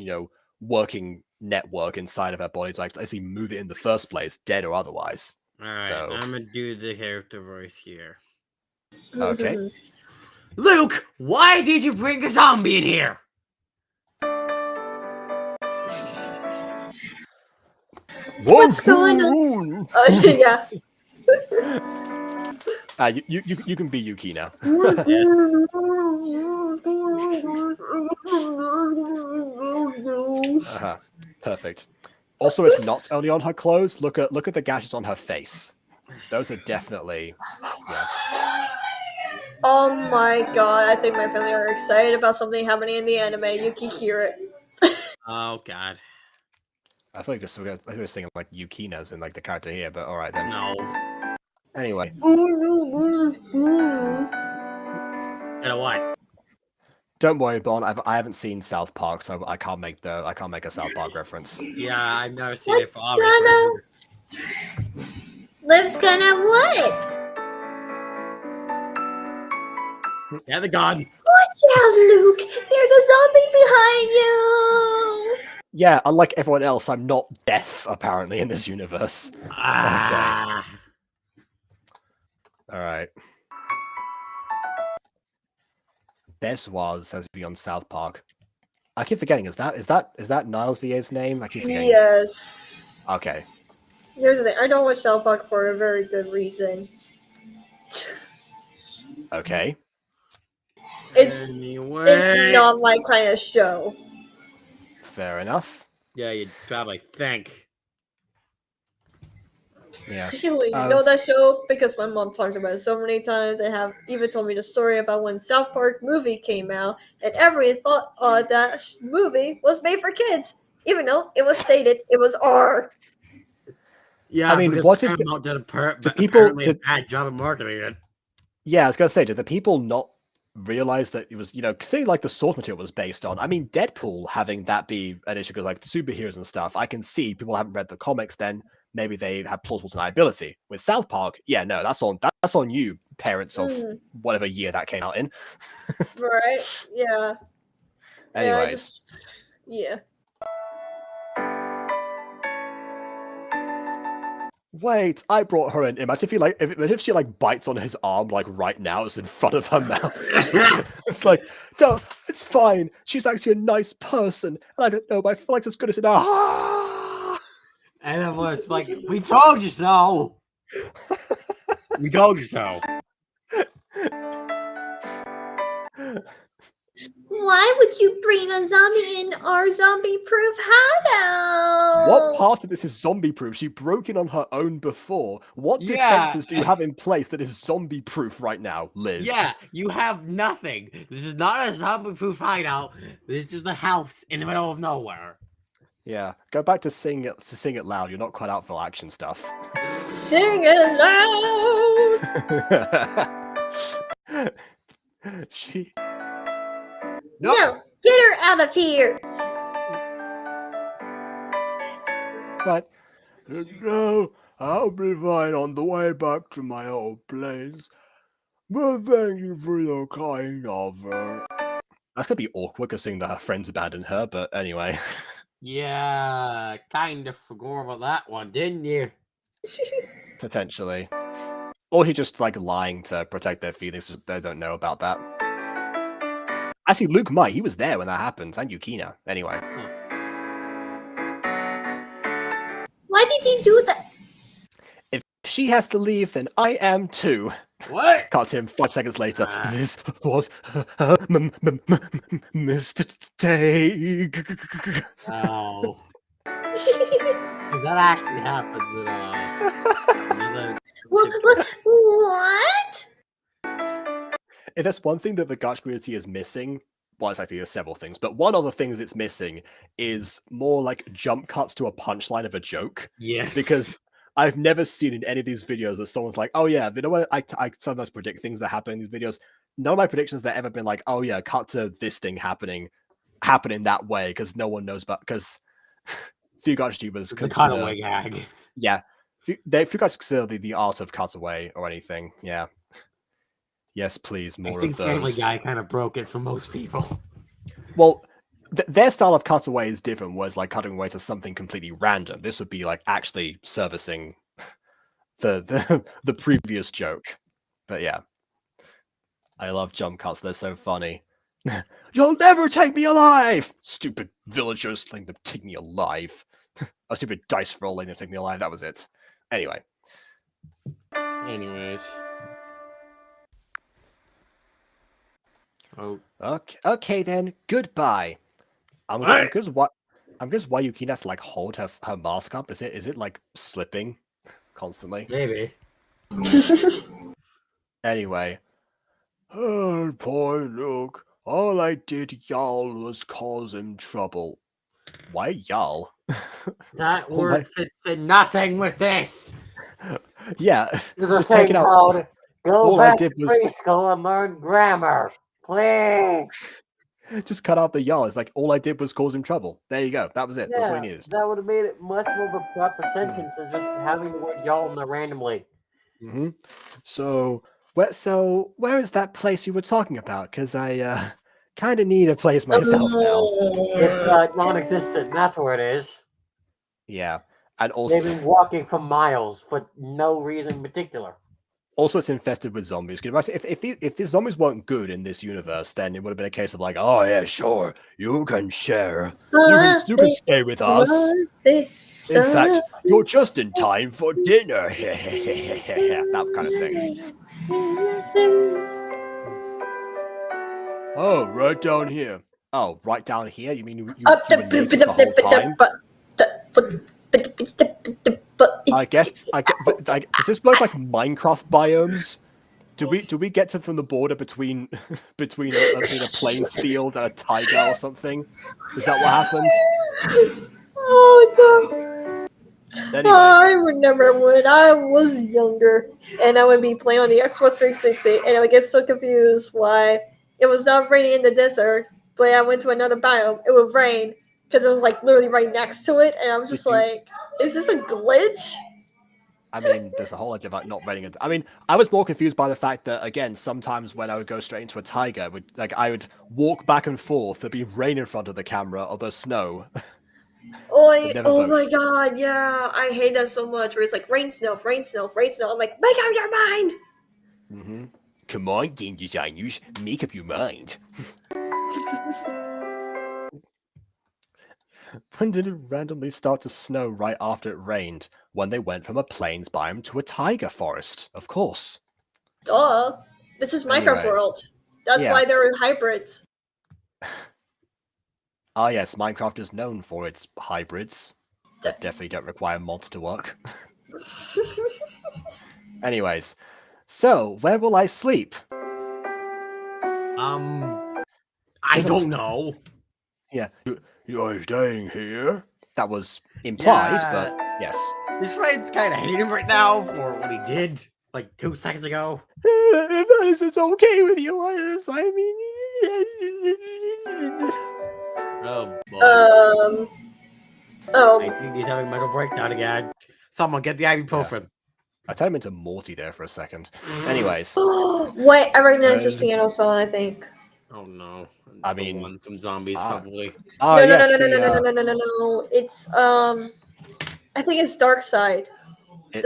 working network inside of her body to actually move it in the first place, dead or otherwise. All right, so I'm gonna do the character voice here. Okay. Luke, why did you bring a zombie in here? What's going on? Yeah. You can be Yuki now. Perfect. Also, it's not only on her clothes. Look at the gashes on her face. Those are definitely. Yeah. Oh my god! I think my family are excited about something happening in the anime. You can hear it. Oh god. I thought you were singing like Yukina's and like the character here, but all right then. No. Anyway. And what? Don't worry, Bon. I haven't seen South Park, so I can't make a South Park reference. Yeah, I've never seen it. Liv's gonna what? Yeah, the gun. Watch out, Luke! There's a zombie behind you. Yeah, unlike everyone else, I'm not deaf apparently in this universe. Okay. All right. Beswaz says to be on South Park. I keep forgetting. Is that Niles VA's name? I keep forgetting. Yes. Okay. Here's the thing. I don't watch South Park for a very good reason. Okay. It's not my kind of show. Fair enough. Yeah, you'd probably think. Yeah. Really? You know that show? Because my mom talked about it so many times and have even told me the story about when South Park movie came out and everyone thought that movie was made for kids, even though it was stated it was R. Yeah, I mean, because what if Paramount did people apparently a bad job of marketing it. Yeah, I was gonna say, did the people not realize that it was, say like the source material was based on? I mean, Deadpool having that be an issue because like the superheroes and stuff, I can see people haven't read the comics. Then maybe they have plausible deniability. With South Park, yeah, no, that's on you, parents of whatever year that came out in. Right? Yeah. Anyways. Yeah. Wait, I brought her in. Imagine if she like bites on his arm like right now, it's in front of her mouth. It's like, don't. It's fine. She's actually a nice person, and I don't know, but I feel like as good as it. Ah! And then it's like, we told you so. We told you so. Why would you bring a zombie in our zombie-proof hideout? What part of this is zombie-proof? She broke in on her own before. What defenses do you have in place that is zombie-proof right now, Liv? Yeah, you have nothing. This is not a zombie-proof hideout. This is just a house in the middle of nowhere. Yeah, go back to sing it loud. You're not quite out for action stuff. Sing it loud. She. Nope. No, get her out of here. But no, I'll be fine on the way back to my old place. But thank you for your kind offer. That's gonna be awkward considering that her friends abandoned her, but anyway. Yeah, kind of forgot about that one, didn't you? Potentially. Or he's just like lying to protect their feelings. They don't know about that. Actually, Luke might. He was there when that happened, and Yukina. Anyway. Why did you do that? If she has to leave, then I am too. What? Cut him 5 seconds later. This was mistake. Oh. If that actually happens, then What? If there's one thing that the Gacha community is missing, well, it's actually there's several things, but one of the things it's missing is more like jump cuts to a punchline of a joke. Yes. Because I've never seen in any of these videos that someone's like, oh yeah, you know what, I sometimes predict things that happen in these videos. None of my predictions that ever been like, oh yeah, cut to this thing happening that way, because no one knows about, because few Gacha YouTubers the cutaway gag. Yeah. Few guys consider the art of cutaway or anything, yeah. Yes, please, more of those. I think Family Guy kind of broke it for most people. Well, their style of cutaway is different, whereas like cutting away to something completely random. This would be like actually servicing the previous joke. But yeah. I love jump cuts, they're so funny. You'll never take me alive! Stupid villagers letting them take me alive. A stupid dice roll letting them take me alive, that was it. Anyway. Anyways. Oh. Okay then. Goodbye. I'm curious why Yukina has to like hold her mask up. Is it like slipping constantly? Maybe. Anyway. Oh, poor Luke. All I did, y'all, was cause him trouble. Why y'all? That word fits in nothing with this. Yeah. The thing called go back to preschool and learn grammar. Please. Just cut out the y'all. It's like all I did was cause him trouble. There you go. That was it. Yeah, that's all you needed. That would have made it much more of a proper sentence than just having the word y'all in there randomly. Mm-hmm. So where is that place you were talking about? Because I kind of need a place myself now. It's non-existent. That's where it is. Yeah, and also they've been walking for miles for no reason in particular. Also, it's infested with zombies. If these zombies weren't good in this universe, then it would have been a case of like, oh yeah, sure, you can share, you can stay with us. In fact, you're just in time for dinner. That kind of thing. Oh, right down here. Oh, right down here? You mean you were naked the whole time? Does this work like Minecraft biomes? Do we get to from the border between between a plains field and a taiga or something? Is that what happened? Oh no! Anyways, I remember when I was younger, and I would be playing on the Xbox 360, and I would get so confused why it was not raining in the desert, but I went to another biome, it would rain because it was like literally right next to it, and I'm just like, is this a glitch? I mean, there's a whole lot about not raining. I mean, I was more confused by the fact that, again, sometimes when I would go straight into a taiga, I would walk back and forth, there'd be rain in front of the camera, or there's snow. Oh my god, yeah, I hate that so much. Where it's like rain, snow, rain, snow, rain, snow. I'm like, make up your mind. Mm-hmm. Come on, game designers, make up your mind. When did it randomly start to snow right after it rained? When they went from a plains biome to a taiga forest, of course. Duh. This is Minecraft Anyway, World. That's yeah. why they're hybrids. Ah, yes, Minecraft is known for its hybrids that definitely don't require mods to work. Anyways, so where will I sleep? I don't know. Yeah, you're staying here. That was implied, but yes. This friend's kind of hate him right now for what he did like 2 seconds ago. If this is okay with you, I mean. Oh boy. Oh. I think he's having a mental breakdown again. Someone get the ibuprofen. I turned him into Morty there for a second. Anyways. Wait, I recognize this piano song, I think. Oh no. I the mean, one from Zombies probably. Oh, no, yes, no. It's I think it's Dark Side. It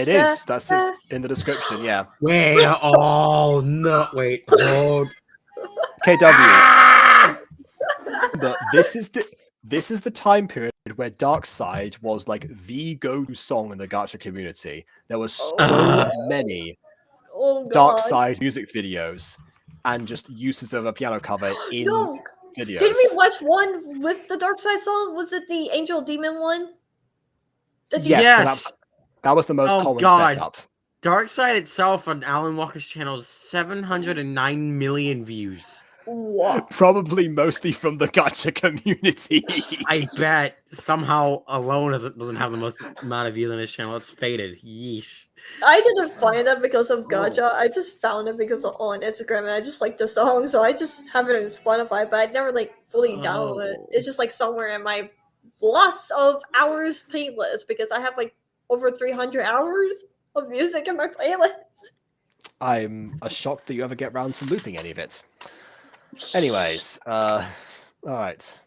is. That's in the description, yeah. Wait, oh no, wait, hold. KW. But this is the time period where Dark Side was like the go-to song in the Gacha community. There was so many Dark Side music videos and just uses of a piano cover in videos. Did we watch one with the Dark Side song? Was it the Angel Demon one? Yes. That was the most common setup. Darkside itself on Alan Walker's channel is 709 million views. What? Probably mostly from the Gacha community. I bet somehow alone doesn't have the most amount of views on his channel. It's faded. Yeesh. I didn't find that because of Gacha. I just found it because on Instagram, and I just like the song, so I just have it on Spotify. But I'd never like fully download it. It's just like somewhere in my lots of hours playlist because I have like over 300 hours of music in my playlist. I'm shocked that you ever get round to looping any of it. Anyways, all right.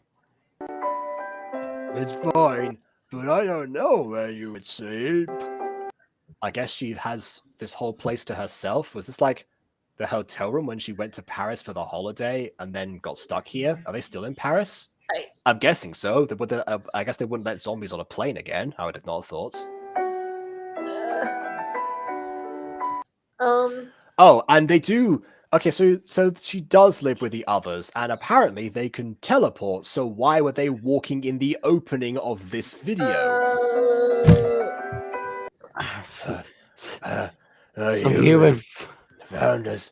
It's fine, but I don't know where you would sleep. I guess she has this whole place to herself. Was this like the hotel room when she went to Paris for the holiday and then got stuck here? Are they still in Paris? I'm guessing so. I guess they wouldn't let zombies on a plane again. I would have not thought. Oh, and they do. Okay, so she does live with the others, and apparently they can teleport. So why were they walking in the opening of this video? Some human found us,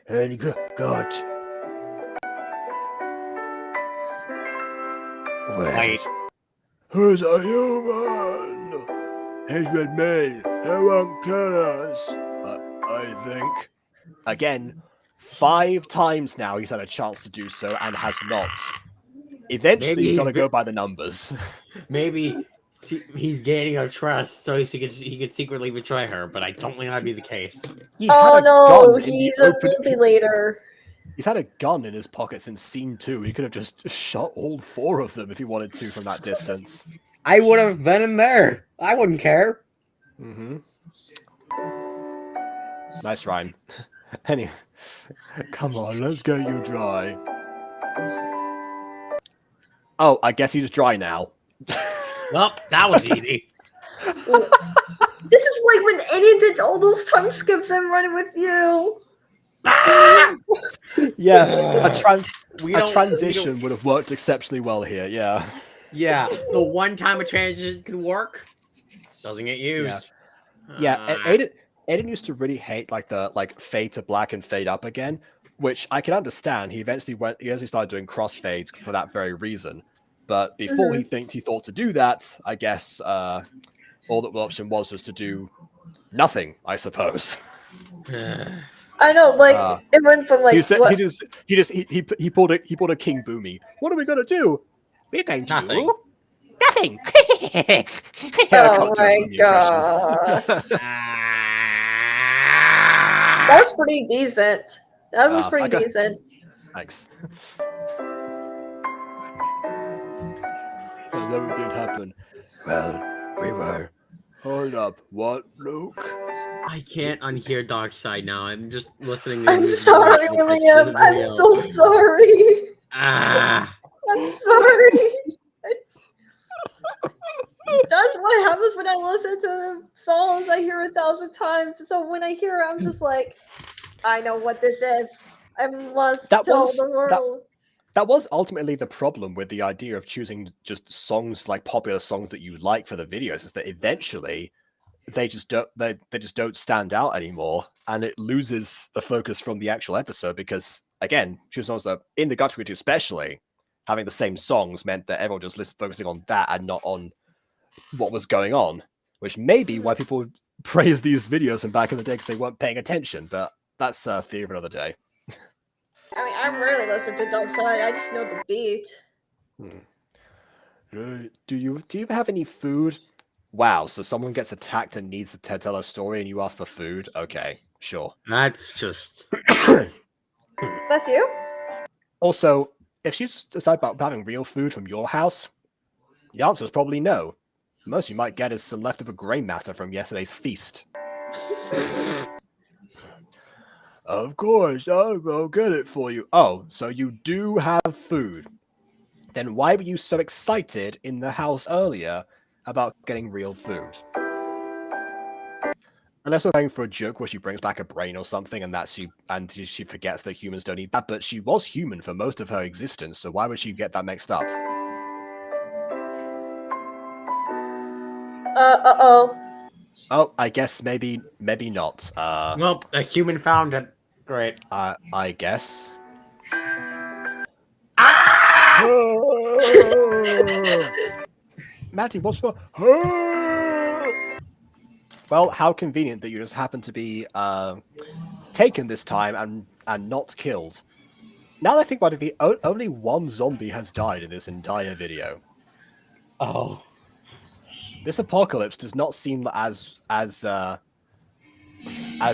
and got. Wait. Who's a human? He's been made. He won't kill us. I think. Again, 5 times now he's had a chance to do so and has not. Eventually, he's got to go by the numbers. Maybe he's gaining her trust so he could secretly betray her, but I don't think that'd be the case. He's a manipulator. He's had a gun in his pocket since scene 2. He could have just shot all 4 of them if he wanted to from that distance. I would have been in there. I wouldn't care. Mm-hmm. Nice rhyme. Anyway, come on, let's get you dry. Oh, I guess he's dry now. Well, that was easy. This is like when Eddie did all those time skips and running with you. Yeah, a transition would have worked exceptionally well here, yeah. Yeah, the one time a transition can work. Doesn't get used. Yeah, Aiden used to really hate like the fade to black and fade up again, which I can understand. He eventually started doing crossfades for that very reason. But before he thought to do that, I guess all that the option was to do nothing, I suppose. I know, like it went from like he pulled a King Boomy. What are we gonna do? We're going to Nothing. do nothing. I oh can't do a my Boomy impression. gosh. That was pretty decent. That was pretty decent. Thanks. And everything happened. Well, we were. Hold up. What, Luke? I can't unhear Dark Side now. I'm just listening to I'm his sorry, voice William. I'm video. so sorry. Ah. I'm sorry. That's what happens when I listen to songs I hear 1,000 times. So when I hear it, I'm just like, I know what this is. I must tell the world. That was ultimately the problem with the idea of choosing just songs, like popular songs that you like for the videos, is that eventually they just don't stand out anymore, and it loses the focus from the actual episode. Because again, choosing songs that in the Gacha community especially, having the same songs meant that everyone just focusing on that and not on what was going on, which may be why people praise these videos from back in the day, because they weren't paying attention. But that's a theory of another day. I mean, I rarely listen to Dark Side. I just know the beat. Do you have any food? Wow, so someone gets attacked and needs to tell a story, and you ask for food? Okay, sure. That's just. That's you? Also, if she's decided about having real food from your house, the answer is probably no. The most you might get is some leftover gray matter from yesterday's feast. Of course, I'll go get it for you. Oh, so you do have food. Then why were you so excited in the house earlier about getting real food? Unless we're going for a joke where she brings back a brain or something, and she forgets that humans don't eat that. But she was human for most of her existence, so why would she get that mixed up? Oh, I guess maybe not. Well, a human found it. Great. I guess. Matty, what's wrong? Well, how convenient that you just happened to be taken this time and not killed. Now that I think about it, only one zombie has died in this entire video. Oh. This apocalypse does not seem as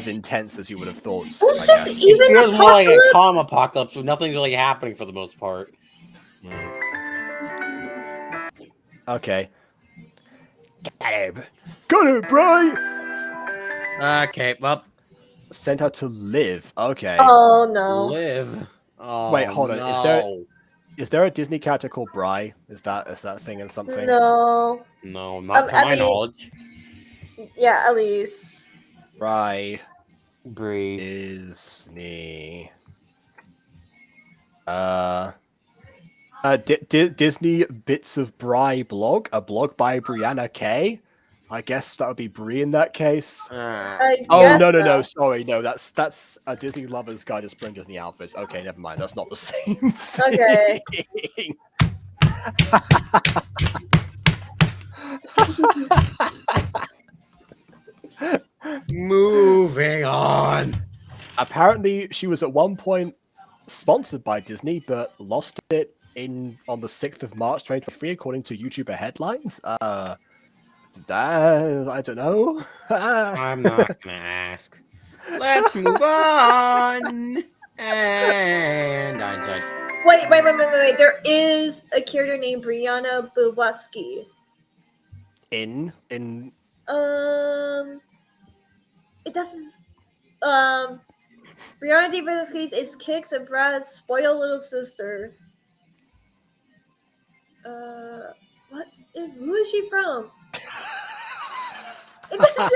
intense as you would have thought. Is this even it feels more like a calm apocalypse with nothing really happening for the most part. Okay. Got him, bro! Okay, well. Sent her to live. Okay. Oh no. Live. Oh, wait, hold on. No. Is there a Disney character called Bri? Is that a thing in something? No. No, not to my knowledge. Yeah, at least. Bri. Brie. Disney. Disney Bits of Bri blog, a blog by Brianna K. I guess that would be Brie in that case. No, sorry, no, that's a Disney Lover's Guide to Spring Disney Outfits. Okay, never mind, that's not the same thing. Okay. Moving on. Apparently, she was at one point sponsored by Disney, but lost it on the 6th of March 2023, according to YouTuber headlines. I don't know. I'm not gonna ask. Let's move on. And hindsight. Wait. There is a character named Brianna Blavatsky. In It doesn't. Brianna Blavatsky is Kix and Brad's spoiled little sister. What? Who is she from? It doesn't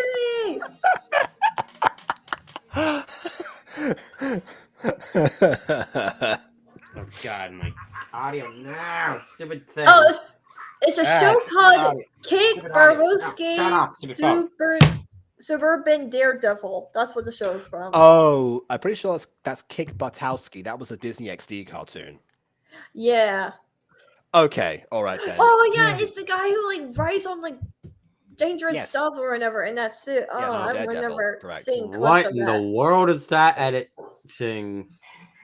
Oh God, my audio now, stupid thing. Oh, It's a show called Kick Keep it out of here. Baroski Shut up. Keep it out. Suburban Daredevil. That's what the show is from. Oh, I'm pretty sure that's Kick Buttowski. That was a Disney XD cartoon. Yeah. Okay, all right then. Oh yeah, it's the guy who like rides on like dangerous Yes. stuff or whatever, and that's it. Oh, Yes, I Daredevil, remember correct. seeing clips What of in that. the world is that editing?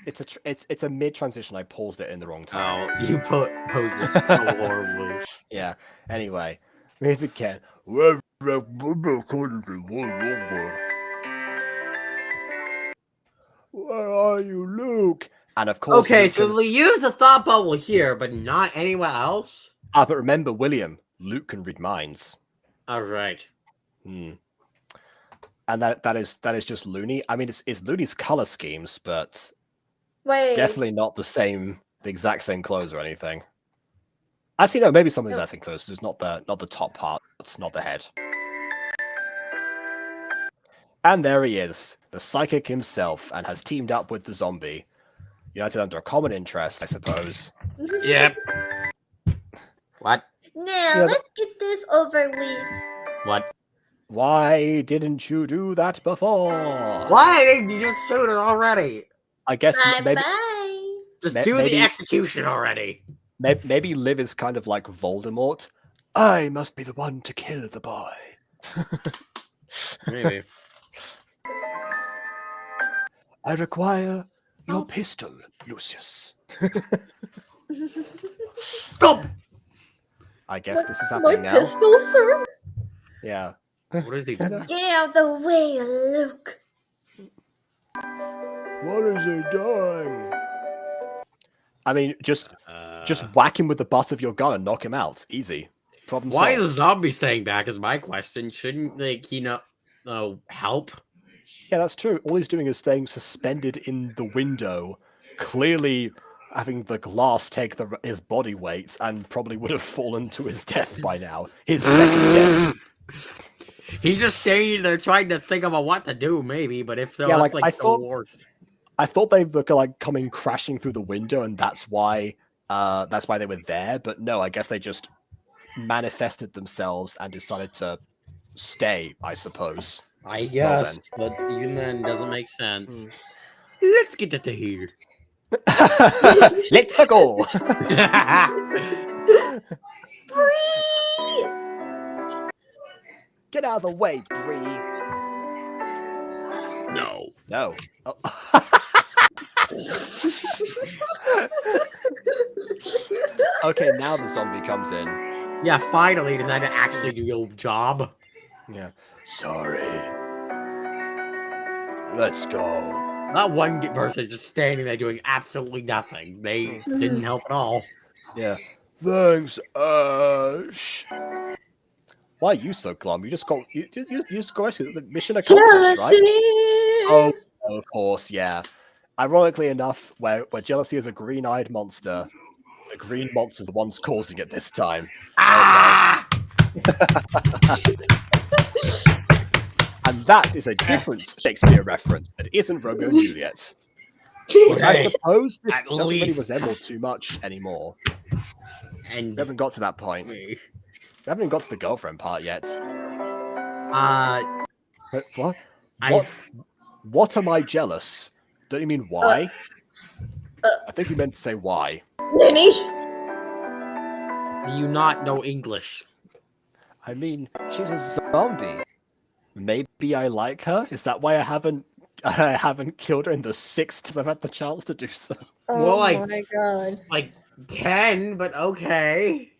It's a mid transition. I paused it in the wrong time. Oh, you posed it so horribly. Yeah. Anyway, here's again. Where are you, Luke? And of course, Okay, Luke so can- we use the thought bubble here, but not anywhere else. but remember, William, Luke can read minds. All right. Hmm. And that is just Looney. I mean, it's Looney's color schemes, but Wait. definitely not the exact same clothes or anything. Actually, no, maybe some of the exact same clothes. Just not the top part. It's not the head. And there he is, the psychic himself, and has teamed up with the zombie, united under a common interest, I suppose. Yep. What? Now Yeah, let's get this over with. What? Why didn't you do that before? Why didn't you just shoot it already? I guess Bye maybe bye. Just May- do maybe- the execution already. maybe Liv is kind of like Voldemort. I must be the one to kill the boy. Maybe. I require your pistol, Lucius. Stop! I guess this is My happening now. pistol, sir. Yeah. What is he doing? Get out of the way, Luke. What is he doing? I mean, just whack him with the butt of your gun and knock him out. Easy. Problem Why solved. is the zombie staying back? Is my question. Shouldn't he not help? Yeah, that's true. All he's doing is staying suspended in the window, clearly having the glass take his body weight, and probably would have fallen to his death by now. His second death. He's just standing there trying to think about what to do, maybe. But if so, Yeah, that's like, like I the thought- worst. I thought they were like coming crashing through the window, and that's why they were there. But no, I guess they just manifested themselves and decided to stay. I suppose. I Well guess, but even then, doesn't make sense. Hmm. Let's get it to here. Let's go. Bree! Get out of the way, Bree. No. No. Oh. Okay, now the zombie comes in. Yeah, finally, decided to actually do your job. Yeah. Sorry. Let's go. That one person is just standing there doing absolutely nothing. They didn't help at all. Yeah. Thanks, Ash. Why are you so glum? You just got you just got the mission accomplished, Jealousy. right? Oh, of course, yeah. Ironically enough, where jealousy is a green-eyed monster, the green monster's the one's causing it this time. Ah! And that is a different Shakespeare reference. It isn't Romeo and Juliet. Which I Okay. suppose this At doesn't really least. resemble too much anymore. And We haven't got to that point. We haven't even got to the girlfriend part yet. But what? What am I jealous? Don't you mean why? I think you meant to say why. Lenny. do you not know English? I mean, she's a zombie. Maybe I like her? Is that why I haven't killed her in the 6 times I've had the chance to do so? Oh More like- my god. Like 10, but okay.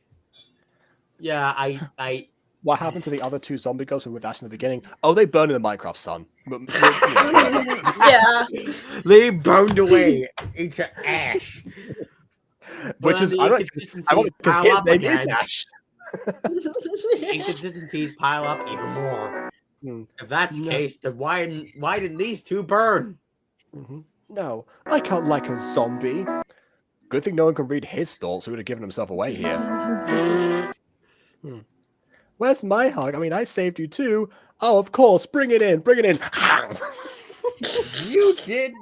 Yeah, I What happened to the other 2 zombie girls who were with Ash in the beginning? Oh, they burned in the Minecraft sun. Yeah. they burned away into ash. Which is ironic because his name is Ash. Inconsistencies pile up even more. Hmm. If that's the No. case, then why didn't these two burn? Mhm. No, I can't like a zombie. Good thing no one can read his thoughts, who would have given himself away here. Where's my hug? I mean, I saved you too. Oh, of course. Bring it in. Bring it in. You did,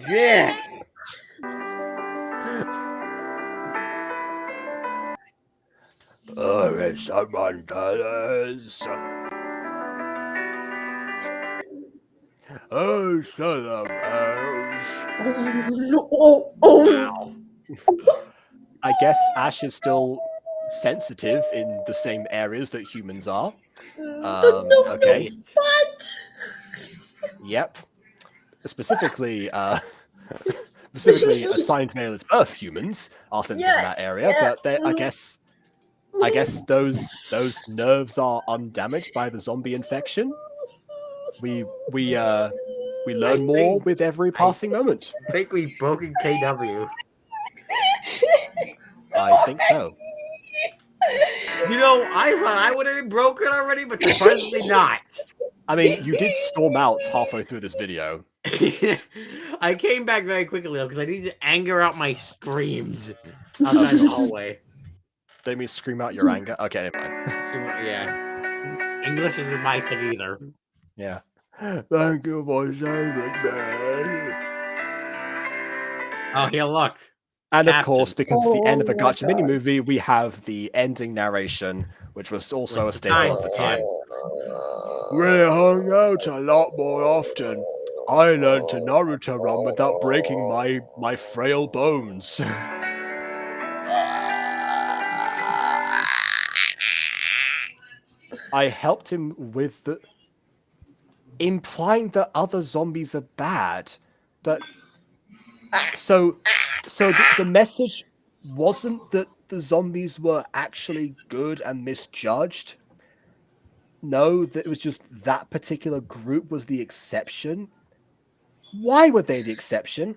yeah. is someone does. Oh, son of a... Oh. I guess Ash is still sensitive in the same areas that humans are. Okay. Spot. Yep. Specifically, assigned male at birth humans are sensitive in that area, but I guess those nerves are undamaged by the zombie infection. We learn more with every passing moment. I think we've broken KW. I think so. You know, I thought I would have been broken already, but surprisingly not. I mean, you did storm out halfway through this video. I came back very quickly though because I need to anger out my screams outside the hallway. Don't mean scream out your anger. Okay, never mind. Yeah, English isn't my thing either. Yeah. Thank you for saving me. Oh, here, look. And of course, Captions. because it's the end of a Oh my Gacha mini movie, we have the ending narration, which was also With a the staple time at the skip. time. We hung out a lot more often. I learned to Naruto run without breaking my frail bones. I helped him with the implying that other zombies are bad, but so the message wasn't that the zombies were actually good and misjudged. No, that it was just that particular group was the exception. Why were they the exception?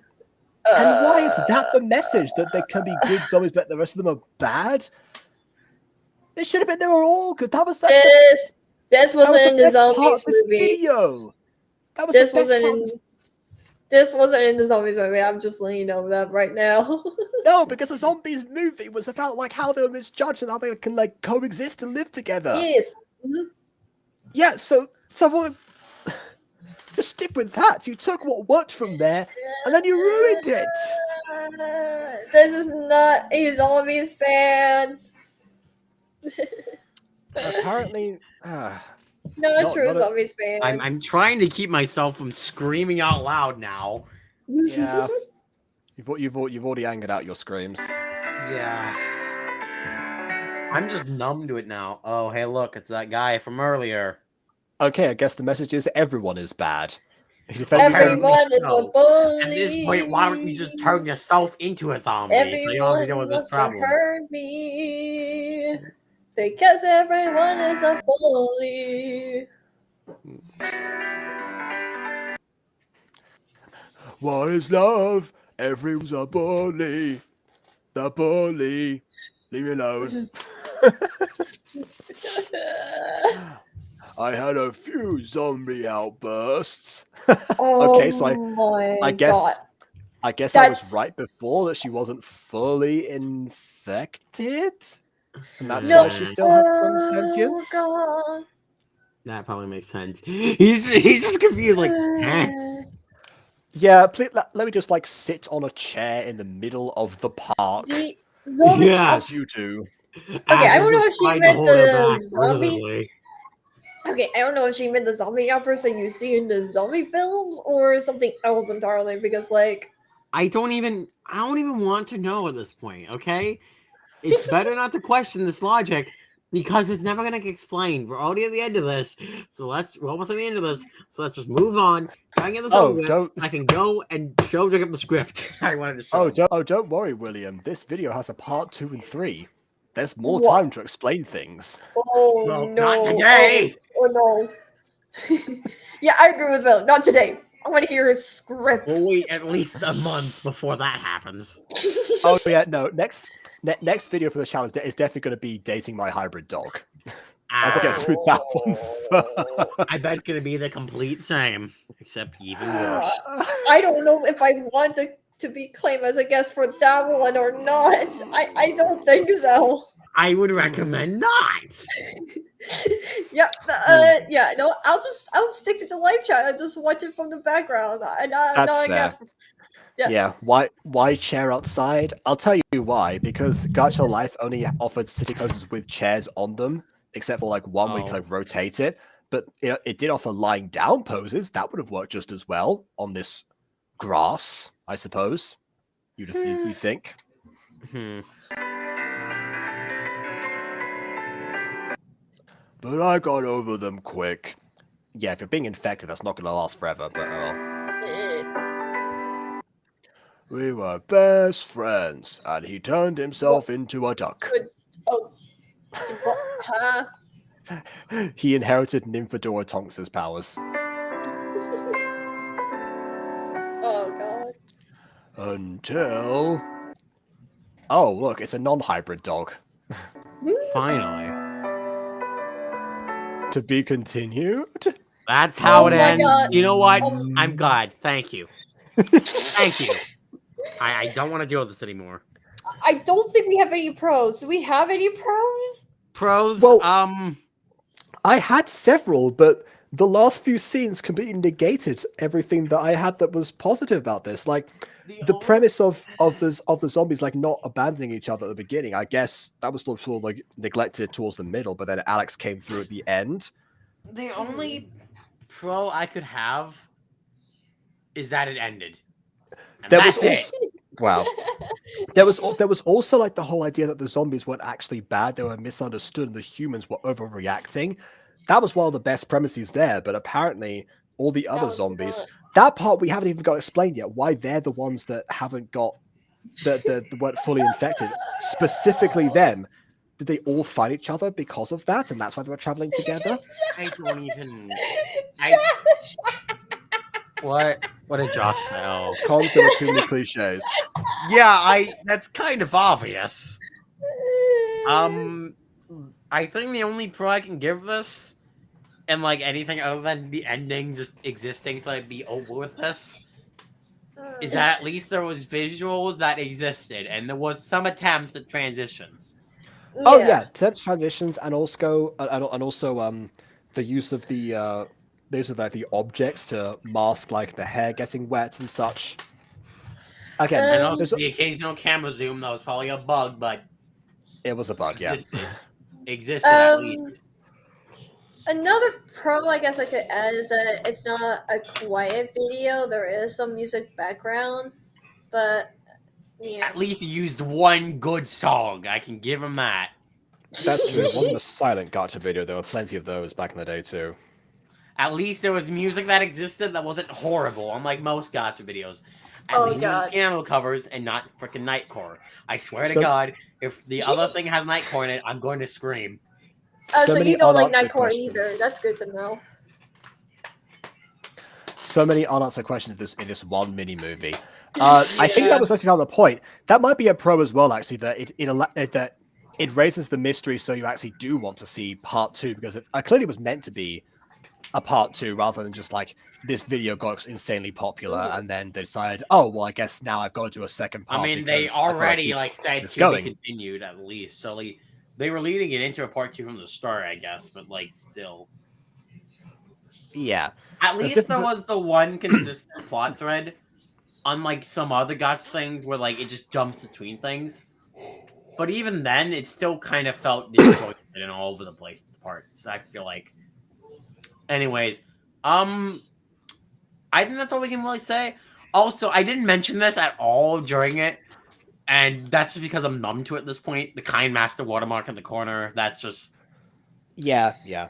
And why is that the message, that there can be good zombies but the rest of them are bad? It should have been they were all good. That was that. This wasn't in the zombies movie. Video. That was This the best wasn't part. in. This wasn't in the zombies movie. I'm just letting you know that right now. No, because the zombies movie was about like how they were misjudged and how they can like coexist and live together. Yes. Mhm. Yeah, so what? Just stick with that. You took what worked from there, and then you ruined it. This is not a zombies fan. Apparently, Not Not- true not a- zombies fan. I'm trying to keep myself from screaming out loud now. yeah. You've already angered out your screams. Yeah. I'm just numb to it now. Oh, hey, look, it's that guy from earlier. Okay, I guess the message is everyone is bad. If Everyone is a so. bully. At this point, why don't you just turn yourself into a zombie so you don't have to deal Everyone with this wants to problem? hurt me because everyone is a bully. What is love? Everyone's a bully. The bully. Leave me alone. I had a few zombie outbursts. Okay, so I guess I was right before that she wasn't fully infected, and that's why she still has some sentience. God. That probably makes sense. He's just confused, like, huh? Yeah, please, let me just like sit on a chair in the middle of the park, The zombie. Yeah. as you do. Okay, I don't know if she meant the zombie. zombie. Okay, I don't know if she meant the zombie outburst that you see in the zombie films or something else entirely. Because like, I don't even want to know at this point. Okay, it's better not to question this logic because it's never gonna get explained. We're already at the end of this, so we're almost at the end of this. So let's just move on. Try and get this over with. I can go and show Jacob the script I wanted to show. Don't worry, William. This video has a part 2 and 3. There's more time to explain things. oh Well, no, not today. Oh no. Yeah, I agree with Will. Not today. I want to hear his script. We'll wait at least a month before that happens. Oh yeah, no. Next video for the challenge is definitely going to be dating my hybrid dog. I'll get through that one first. I bet it's gonna be the complete same, except even worse. I don't know if I want to be claimed as a guest for that one or not. I don't think so. I would recommend not. Yeah, no, I'll stick to the live chat and just watch it from the background. I'm not a guest. Yeah, why chair outside? I'll tell you why. Because Gacha Life only offered city coasters with chairs on them, except for like one where you could like rotate it. But it did offer lying down poses. That would have worked just as well on this grass, I suppose. You think? But I got over them quick. Yeah, if you're being infected, that's not going to last forever. But we were best friends, and he turned himself into a duck. Oh. Huh? He inherited Nymphadora Tonks' powers. Oh god. Until... Oh, look, it's a non-hybrid dog. Finally. To be continued? That's how it my ends. God. You know what? I'm glad. Thank you. Thank you. I don't want to deal with this anymore. I don't think we have any pros. Do we have any pros? Pros? Well, I had several, but the last few scenes completely negated everything that I had that was positive about this. Like, the premise of the zombies like not abandoning each other at the beginning, I guess that was sort of like neglected towards the middle, but then Alex came through at the end. The only pro I could have is that it ended. And that's it. Wow. There was also like the whole idea that the zombies weren't actually bad; they were misunderstood, and the humans were overreacting. That was one of the best premises there, but apparently all the other zombies, that part we haven't even got explained yet. Why they're the ones that haven't got the weren't fully infected. Specifically them. Did they all find each other because of that, and that's why they were traveling together? I don't even. What did Josh say? Oh. Cons, there were too many cliches. Yeah, that's kind of obvious. I think the only pro I can give this, and like anything other than the ending just existing so I'd be over with this, is that at least there was visuals that existed, and there was some attempts at transitions. Oh yeah, transitions, and also the use of the objects to mask like the hair getting wet and such. Again, and also the occasional camera zoom that was probably a bug, but it was a bug. Existed at least. Another pro I guess I could add is that it's not a quiet video. There is some music background, but yeah. At least he used one good song. I can give him that. That's true. It wasn't a silent Gacha video. There were plenty of those back in the day too. At least there was music that existed that wasn't horrible, unlike most Gacha videos. At least it was piano covers and not freaking Nightcore. I swear to God, if the other thing has Nightcore in it, I'm going to scream. So you don't like Nightcore either. That's good to know. So many unanswered questions in this one mini movie. I think that was actually kind of the point. That might be a pro as well, actually. That it raises the mystery, so you actually do want to see part 2, because it clearly was meant to be a part 2 rather than just like this video got insanely popular and then they decided, oh well, I guess now I've got to do a second part. I mean, they already said to be continued at least, so they were leading it into a part 2 from the start, I guess, but like still, yeah. At least there was the one consistent plot thread, unlike some other Gacha things where like it just jumps between things. But even then, it still kind of felt disjointed and all over the place parts. I feel like. Anyways, I think that's all we can really say. Also, I didn't mention this at all during it, and that's just because I'm numb to it at this point. The Kind Master watermark in the corner, that's just... Yeah. Yeah,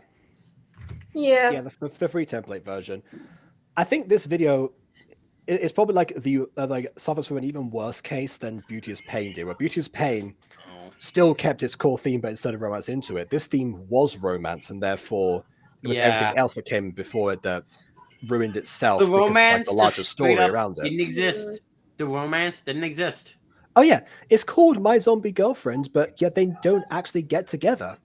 the free template version. I think this video is probably like suffers from an even worse case than Beauty is Pain did, where Beauty is Pain still kept its core theme, but instead of romance into it, this theme was romance, and therefore it was everything else that came before it that ruined itself. The romance, because of, like, the larger story around it didn't exist. The romance didn't exist. Oh yeah, it's called My Zombie Girlfriend, but yet they don't actually get together.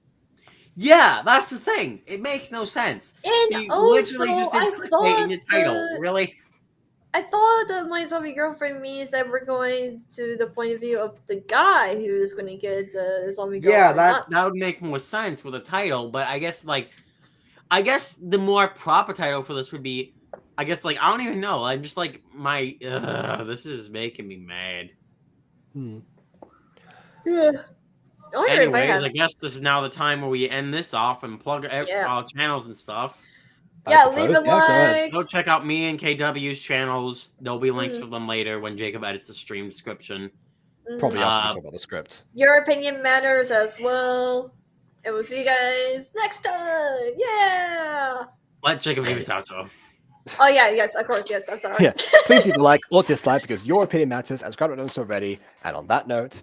Yeah, that's the thing. It makes no sense. And so you also, I thought in the title, really. I thought that My Zombie Girlfriend means that we're going to the point of view of the guy who is going to get the zombie girlfriend. Yeah, that would make more sense with the title, but I guess the more proper title for this would be I guess like I don't even know. I'm just like this is making me mad. Hmm. Yeah. I wonder if I Anyways, have. I guess this is now the time where we end this off and plug Yeah. our channels and stuff. I Yeah, leave suppose. a Yeah, go ahead. like. Go check out me and KW's channels. There'll be links Mhm. for them later when Jacob edits the stream description. Mhm. Probably after we Uh, talk about the script. Your opinion matters as well. And we'll see you guys next time. Yeah. Let Jacob do his outro. Oh yeah, yes, of course, yes. I'm sorry. Yeah. Please leave a like or dislike because your opinion matters and subscribe if you haven't done so already. And on that note,